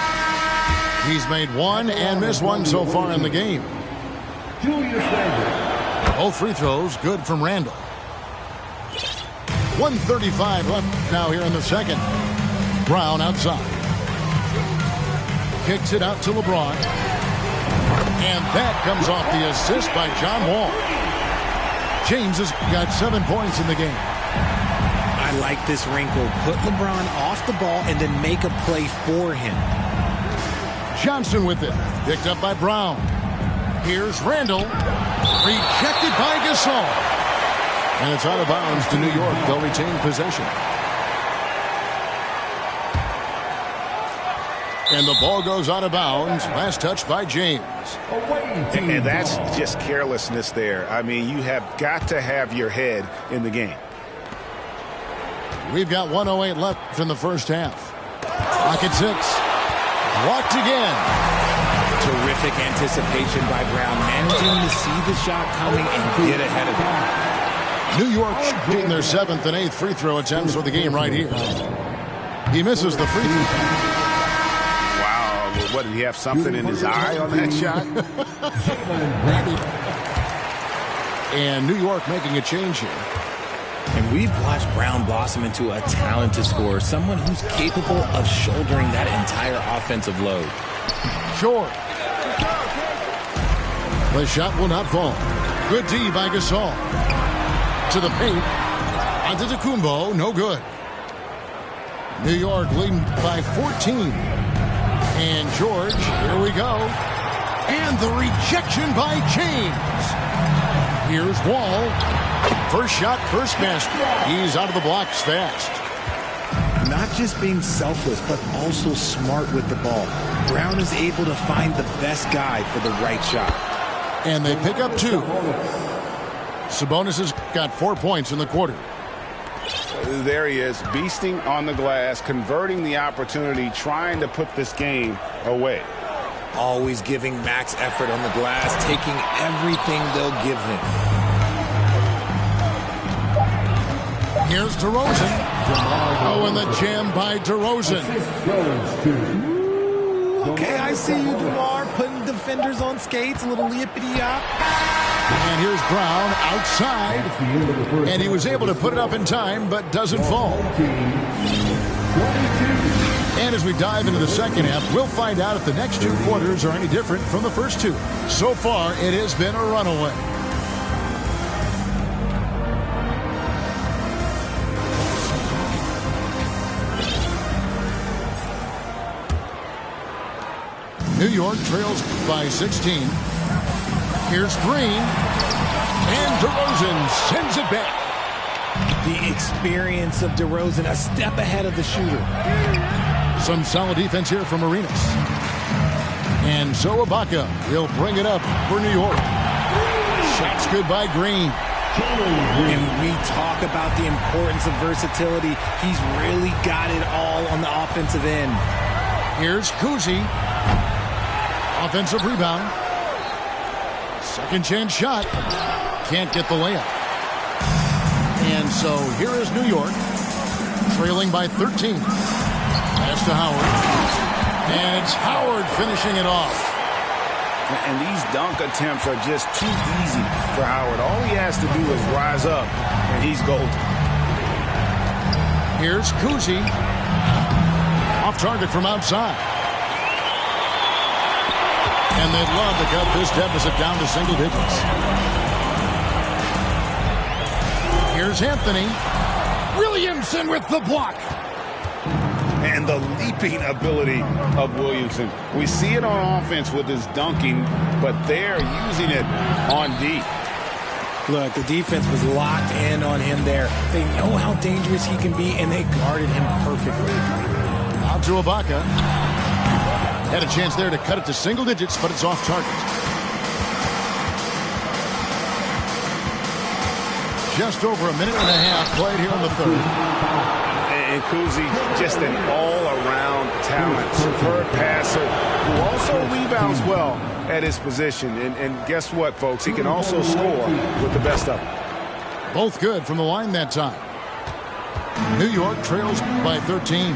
He's made one and missed one so far in the game. Both free throws good from Randall. 1:35 left now here in the second. Brown outside. Kicks it out to LeBron. And that comes off the assist by John Wall. James has got 7 points in the game. I like this wrinkle. Put LeBron off the ball and then make a play for him. Johnson with it. Picked up by Brown. Here's Randall. Rejected by Gasol. And it's out of bounds to New York. They'll retain possession. And the ball goes out of bounds. Last touch by James. And that's just carelessness there. I mean, you have got to have your head in the game. We've got 1:08 left in the first half. Clock at 6. Blocked again. Terrific anticipation by Brown, managing to see the shot coming and get ahead of it. New York shooting their 7th and 8th free throw attempts for the game right here. He misses the free throw. Wow, what, did he have something in his eye on that shot? And New York making a change here. And we've watched Brown blossom into a talented scorer, someone who's capable of shouldering that entire offensive load. Short. The shot will not fall. Good D by Gasol. To the paint. Antetokounmpo, no good. New York leading by 14. And George, here we go. And the rejection by James. Here's Wall. First shot, first basket. He's out of the blocks fast. Not just being selfless, but also smart with the ball. Brown is able to find the best guy for the right shot. And they pick up 2. Sabonis has got 4 points in the quarter. There he is, beasting on the glass, converting the opportunity, trying to put this game away. Always giving max effort on the glass, taking everything they'll give him. Here's DeRozan. Oh, and the jam by DeRozan. Okay, I see you, DeMar, putting defenders on skates, a little yippity-yop. And here's Brown outside. And he was able to put it up in time, but doesn't fall. And as we dive into the second half, we'll find out if the next 2 quarters are any different from the first 2. So far, it has been a runaway. New York trails by 16. Here's Green. And DeRozan sends it back. The experience of DeRozan, a step ahead of the shooter. Some solid defense here from Arenas. And so Ibaka will bring it up for New York. Shots good by Green. And we talk about the importance of versatility. He's really got it all on the offensive end. Here's Kuzi. Offensive rebound. Second chance shot. Can't get the layup. And so here is New York. trailing by 13. Pass to Howard. And it's Howard finishing it off. And these dunk attempts are just too easy for Howard. All he has to do is rise up, and he's golden. Here's Kuzi. Off target from outside. And they'd love to cut this deficit down to single digits. Here's Anthony. Williamson with the block. And the leaping ability of Williamson. We see it on offense with his dunking, but they're using it on D. Look, the defense was locked in on him there. They know how dangerous he can be, and they guarded him perfectly. Out to Ibaka. Had a chance there to cut it to single digits, but it's off target. Just over a minute and a half played here in the third. And Kuzi, just an all-around talent, superb passer, who also rebounds well at his position. And guess what, folks? He can also score with the best of them. Both good from the line that time. New York trails by 13.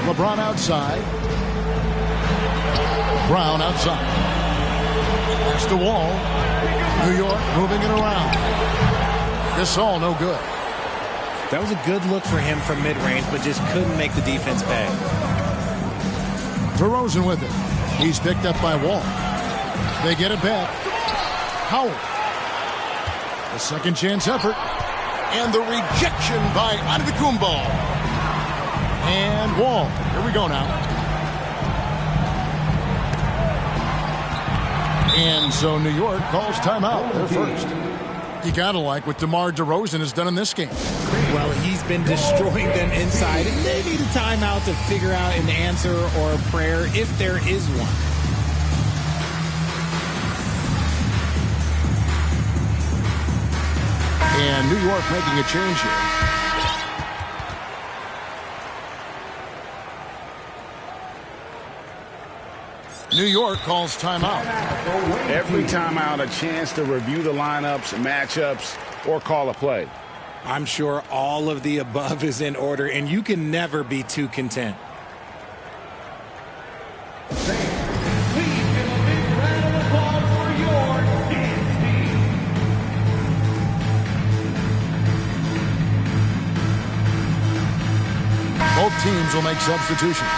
LeBron outside. Brown outside. Pass to Wall. New York moving it around. Gasol no good. That was a good look for him from mid-range, but just couldn't make the defense pay. DeRozan with it. He's picked up by Wall. They get it back. Howard. The second chance effort. And the rejection by Antetokounmpo. And Wall. Here we go now. And so New York calls timeout. They're first. You gotta like what DeMar DeRozan has done in this game. Well, he's been destroying them inside, and they need a timeout to figure out an answer or a prayer if there is one. And New York making a change here. New York calls timeout. Every timeout, a chance to review the lineups, matchups, or call a play. I'm sure all of the above is in order, and you can never be too content. Both teams will make substitutions.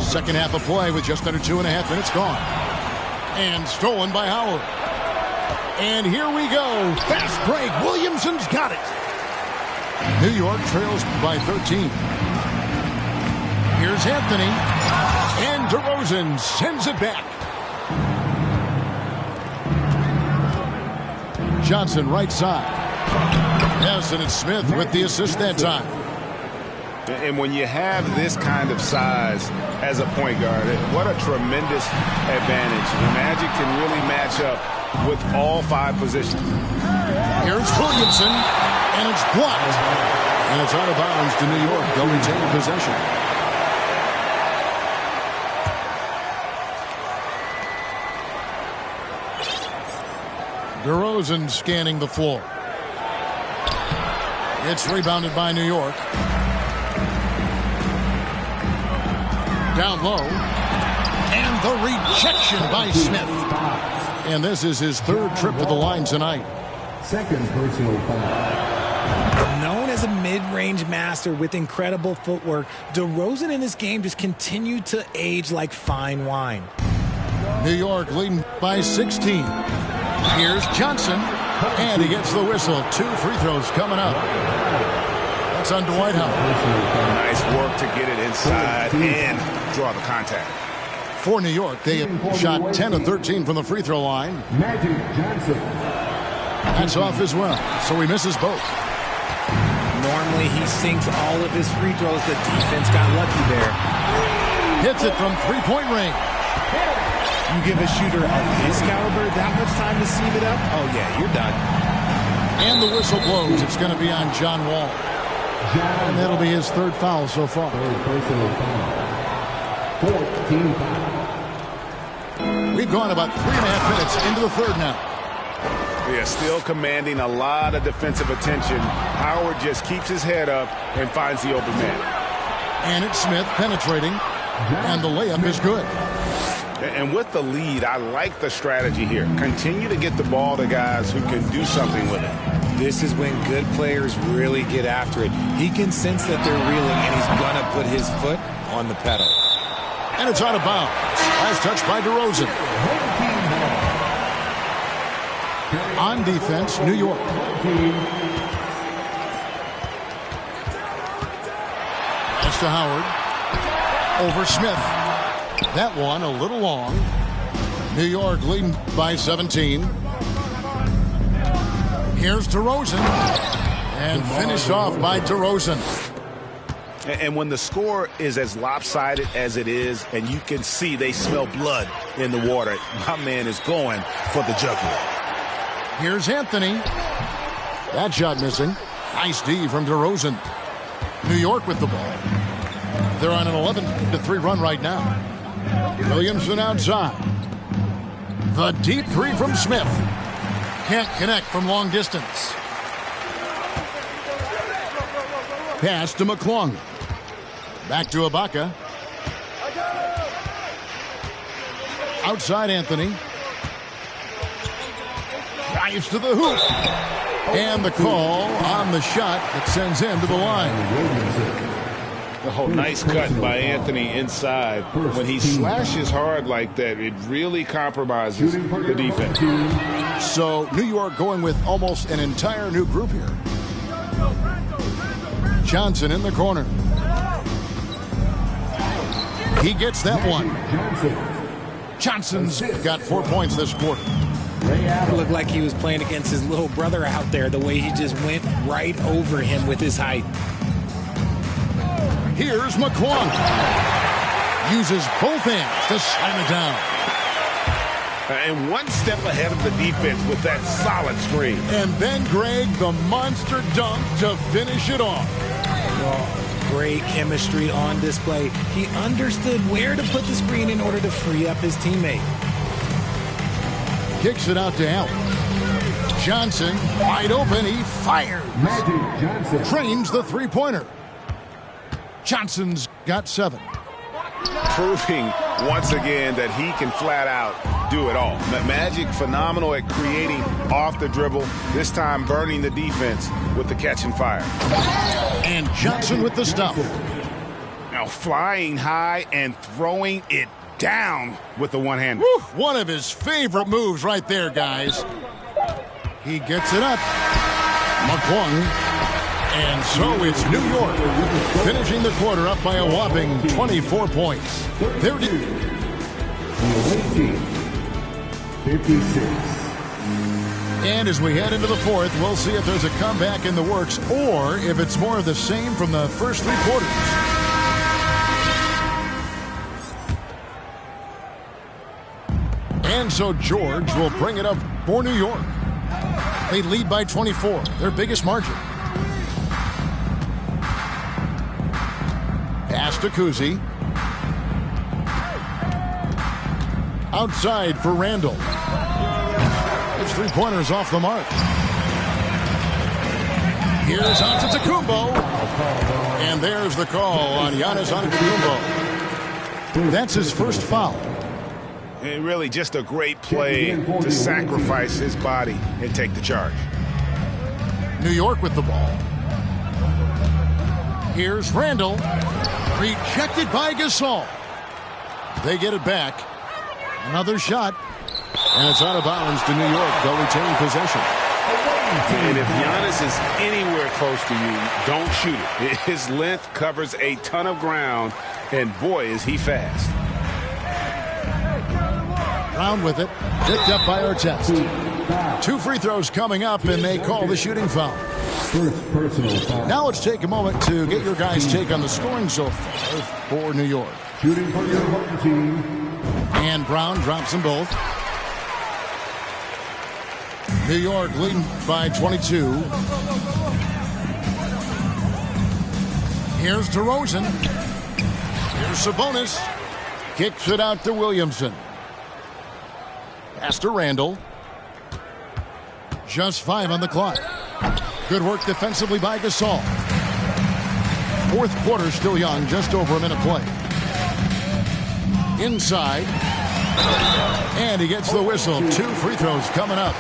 Second half of play with just under 2.5 minutes gone. And stolen by Howard. And here we go. Fast break. Williamson's got it. New York trails by 13. Here's Anthony. And DeRozan sends it back. Johnson right side. Yes, and it's Smith with the assist that time. And when you have this kind of size as a point guard, what a tremendous advantage. The Magic can really match up with all 5 positions. Here's Williamson, and it's blocked. And it's out of bounds to New York. They'll retain possession. DeRozan scanning the floor. It's rebounded by New York. Down low. And the rejection by Smith. And this is his 3rd trip to the line tonight. Second personal foul. Known as a mid-range master with incredible footwork, DeRozan in this game just continued to age like fine wine. New York leading by 16. Here's Johnson. And he gets the whistle. 2 free throws coming up. That's on Dwight Howard. Nice work to get it inside and draw the contact. For New York, they have shot 10 of 13 from the free throw line. Magic Johnson. That's off as well, so he misses both. Normally he sinks all of his free throws. The defense got lucky there. Hits it from three-point range. You give a shooter of his caliber that much time to seam it up, oh yeah, you're done. And the whistle blows. It's going to be on John Wall. And that'll be his 3rd foul so far. 3rd personal foul. 14 foul. We've gone about 3.5 minutes into the third now. They are still commanding a lot of defensive attention. Howard just keeps his head up and finds the open man. And it's Smith penetrating, and the layup is good. And with the lead, I like the strategy here. Continue to get the ball to guys who can do something with it. This is when good players really get after it. He can sense that they're reeling, and he's going to put his foot on the pedal. And it's out of bounds. Last touch by DeRozan. On defense, New York. Pass to Howard. Over Smith. That one a little long. New York leading by 17. Here's DeRozan. And finished off by DeRozan. And when the score is as lopsided as it is, and you can see they smell blood in the water, my man is going for the jugular. Here's Anthony. That shot missing. Nice D from DeRozan. New York with the ball. They're on an 11-3 run right now. Williamson outside. The deep three from Smith. Can't connect from long distance. Pass to McClung. Back to Ibaka. Outside Anthony. Drives to the hoop. And the call on the shot that sends him to the line. Oh, nice cut by Anthony inside. When he slashes hard like that, it really compromises the defense. So New York going with almost an entire new group here. Johnson in the corner. He gets that one. Johnson's got 4 points this quarter. It looked like he was playing against his little brother out there, the way he just went right over him with his height. Here's McClung. Uses both hands to slam it down. And one step ahead of the defense with that solid screen. And then Greg, the monster dunk to finish it off. Well, great chemistry on display. He understood where to put the screen in order to free up his teammate. Kicks it out to Allen. Johnson, wide open, he fires. Trains the three-pointer. Johnson's got 7. Proving once again that he can flat out do it all. Magic phenomenal at creating off the dribble, this time burning the defense with the catch and fire. And Johnson with the stuff. Now flying high and throwing it down with the one-hander. One of his favorite moves right there, guys. He gets it up. McClung. And so it's New York finishing the quarter up by a whopping 24 points. There it is. 56. And as we head into the fourth, we'll see if there's a comeback in the works or if it's more of the same from the first 3 quarters. And so George will bring it up for New York. They lead by 24, their biggest margin. Pass to Kuzi. Outside for Randall. His three-pointers off the mark. Here's Antetokounmpo. And there's the call on Giannis Antetokounmpo. That's his first foul. And really just a great play to sacrifice his body and take the charge. New York with the ball. Here's Randall. Rejected by Gasol. They get it back. Another shot. And it's out of bounds to New York. They'll retain possession. And if Giannis is anywhere close to you, don't shoot it. His length covers a ton of ground, and boy, is he fast. Brown with it. Picked up by Artest. 2 free throws coming up, and they call the shooting foul. First personal foul. Now let's take a moment to get your guys' take on the scoring so far for New York. Shooting for your home team. And Brown drops them both. New York leading by 22. Here's DeRozan. Here's Sabonis. Kicks it out to Williamson. Pass to Randall. Just 5 on the clock. Good work defensively by Gasol. Fourth quarter still young, just over a minute play. Inside. And he gets the whistle. 2 free throws coming up.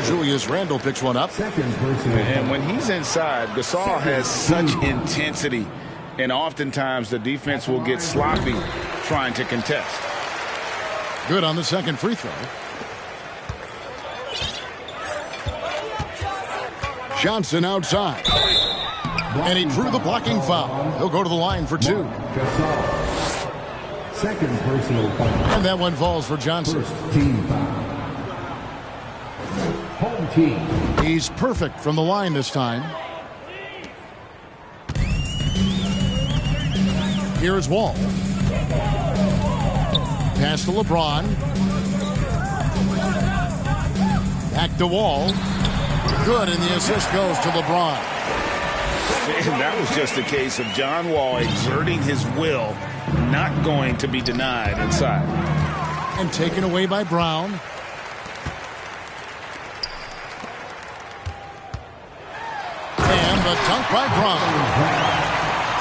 Julius Randle picks one up. And when he's inside, Gasol has such intensity. And oftentimes the defense will get sloppy trying to contest. Good on the second free throw. Johnson outside. And he drew the blocking foul. He'll go to the line for 2. Second personal foul. And that one falls for Johnson. First team foul. Home team. He's perfect from the line this time. Here's Wall. Pass to LeBron. Back to Wall. Good, and the assist goes to LeBron. And that was just a case of John Wall exerting his will, not going to be denied inside. And taken away by Brown. And the dunk by Brown.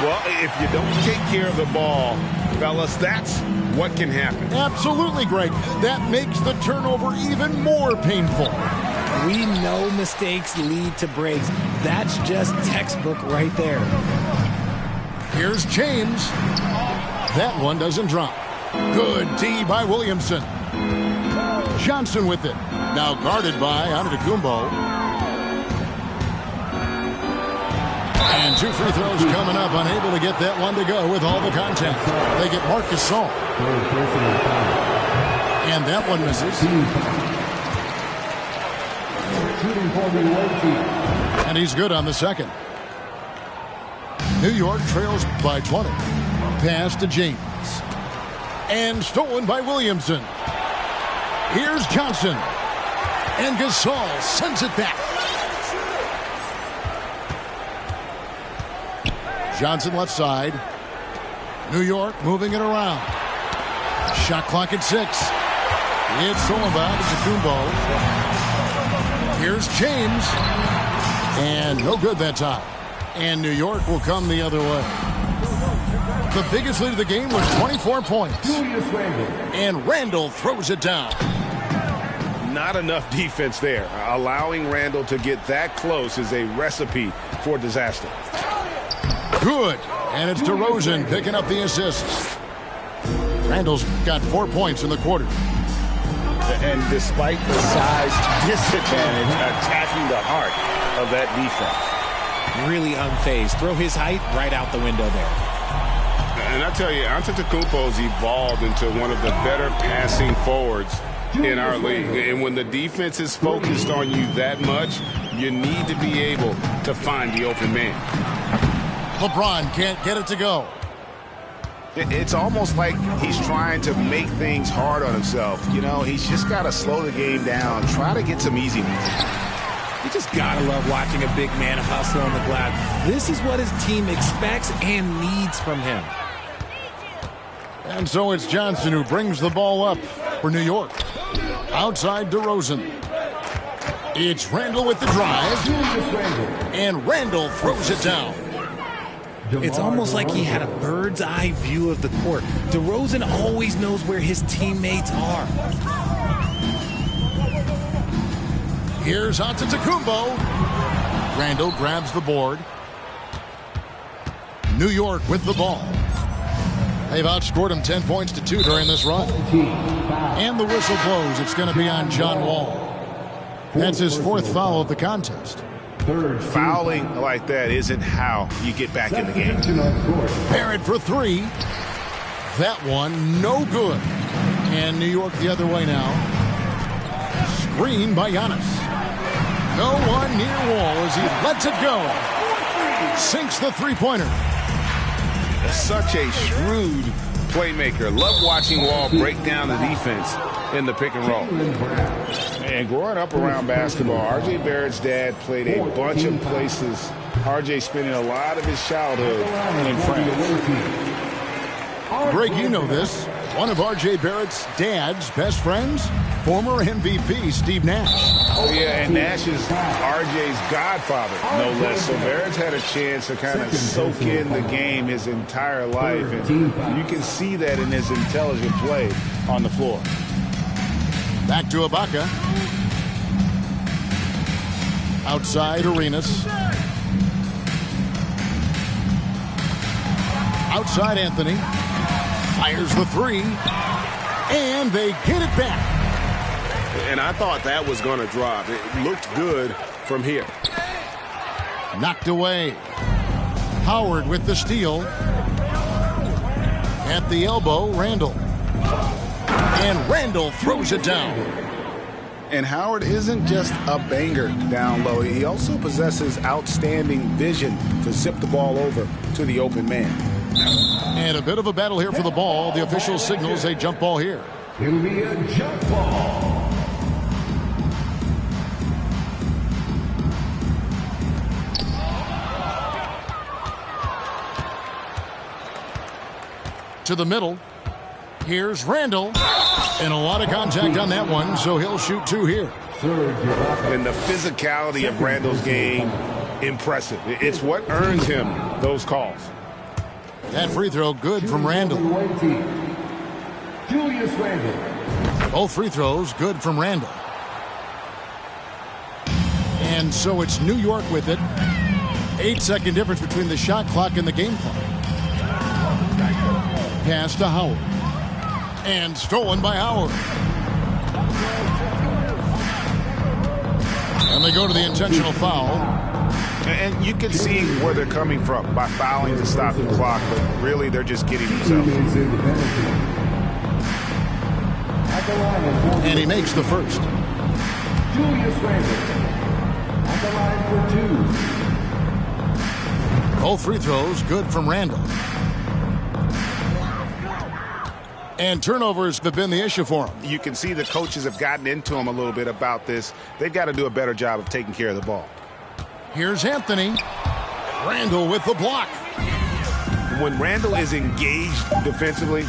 Well, if you don't take care of the ball, fellas, that's what can happen. Absolutely, Greg. That makes the turnover even more painful. We know mistakes lead to breaks. That's just textbook right there. Here's James. That one doesn't drop. Good D by Williamson. Johnson with it. Now guarded by Antetokounmpo. And 2 free throws coming up. Unable to get that one to go with all the contact. They get Marc Gasol. And that one misses. And he's good on the second. New York trails by 20. Pass to James. And stolen by Williamson. Here's Johnson. And Gasol sends it back. Johnson left side. New York moving it around. Shot clock at 6. It's stolen by Antetokounmpo. Here's James. And no good that time. And New York will come the other way. The biggest lead of the game was 24 points. And Randall throws it down. Not enough defense there. Allowing Randall to get that close is a recipe for disaster. Good. And it's DeRozan picking up the assist. Randall's got 4 points in the quarter. And despite the size disadvantage, attacking the heart of that defense. Really unfazed. Throw his height right out the window there. And I tell you, Antetokounmpo's evolved into one of the better passing forwards in our league. And when the defense is focused on you that much, you need to be able to find the open man. LeBron can't get it to go. It's almost like he's trying to make things hard on himself. You know, he's just got to slow the game down, try to get some easy ones. You just gotta love watching a big man hustle on the glass. This is what his team expects and needs from him. And so it's Johnson who brings the ball up for New York. Outside DeRozan. It's Randall with the drive. And Randall throws it down. It's almost like he had a bird's eye view of the court. DeRozan always knows where his teammates are. Here's Antetokounmpo. Randall grabs the board. New York with the ball. They've outscored him 10 points to 2 during this run. And the whistle blows. It's going to be on John Wall. That's his 4th foul of the contest. Fouling like that isn't how you get back in the game. Barrett for 3. That one, no good. And New York the other way now. Screen by Giannis. No one near Wall as he lets it go. Sinks the three-pointer. Such a shrewd playmaker. Love watching Wall break down the defense in the pick and roll. And growing up around basketball, R.J. Barrett's dad played a bunch of places. R.J. spending a lot of his childhood in France. Greg, you know this. One of R.J. Barrett's dad's best friends, former MVP Steve Nash. Oh, yeah, and Nash is R.J.'s godfather, no less. So Barrett's had a chance to kind of soak in the game his entire life, and you can see that in his intelligent play on the floor. Back to Ibaka. Outside Arenas. Outside Anthony. Fires the three. And they get it back. And I thought that was going to drop. It looked good from here. Knocked away. Howard with the steal. At the elbow, Randall. And Randall throws it down. And Howard isn't just a banger down low. He also possesses outstanding vision to zip the ball over to the open man. And a bit of a battle here for the ball. The official signals a jump ball here. It'll be a jump ball. To the middle. Here's Randall. And a lot of contact on that one, so he'll shoot two here. And the physicality of Randall's game, impressive. It's what earns him those calls. That free throw good from Randall. Julius Randall. Both free throws good from Randall. And so it's New York with it. 8-second difference between the shot clock and the game clock. Pass to Howard. And stolen by Howard. And they go to the intentional foul. And you can see where they're coming from by fouling to stop the clock, but really they're just getting themselves. And he makes the first. Julius Randall at the line for two. Both free throws good from Randall. And turnovers have been the issue for him. You can see the coaches have gotten into him a little bit about this. They've got to do a better job of taking care of the ball. Here's Anthony. Randall with the block. When Randall is engaged defensively,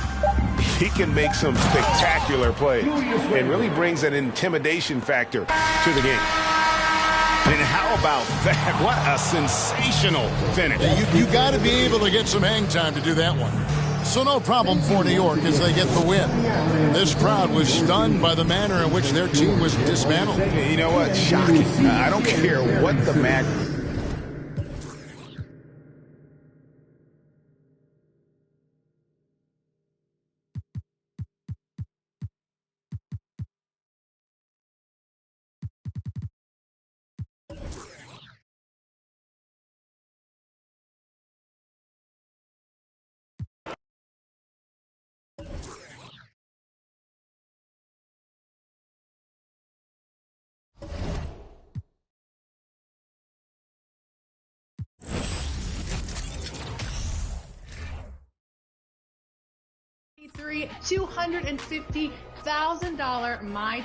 he can make some spectacular plays and really brings an intimidation factor to the game. And how about that? What a sensational finish. You got to be able to get some hang time to do that one. So no problem for New York as they get the win. This crowd was stunned by the manner in which their team was dismantled. You know what? Shocking. I don't care what the match. $250,000 Myteam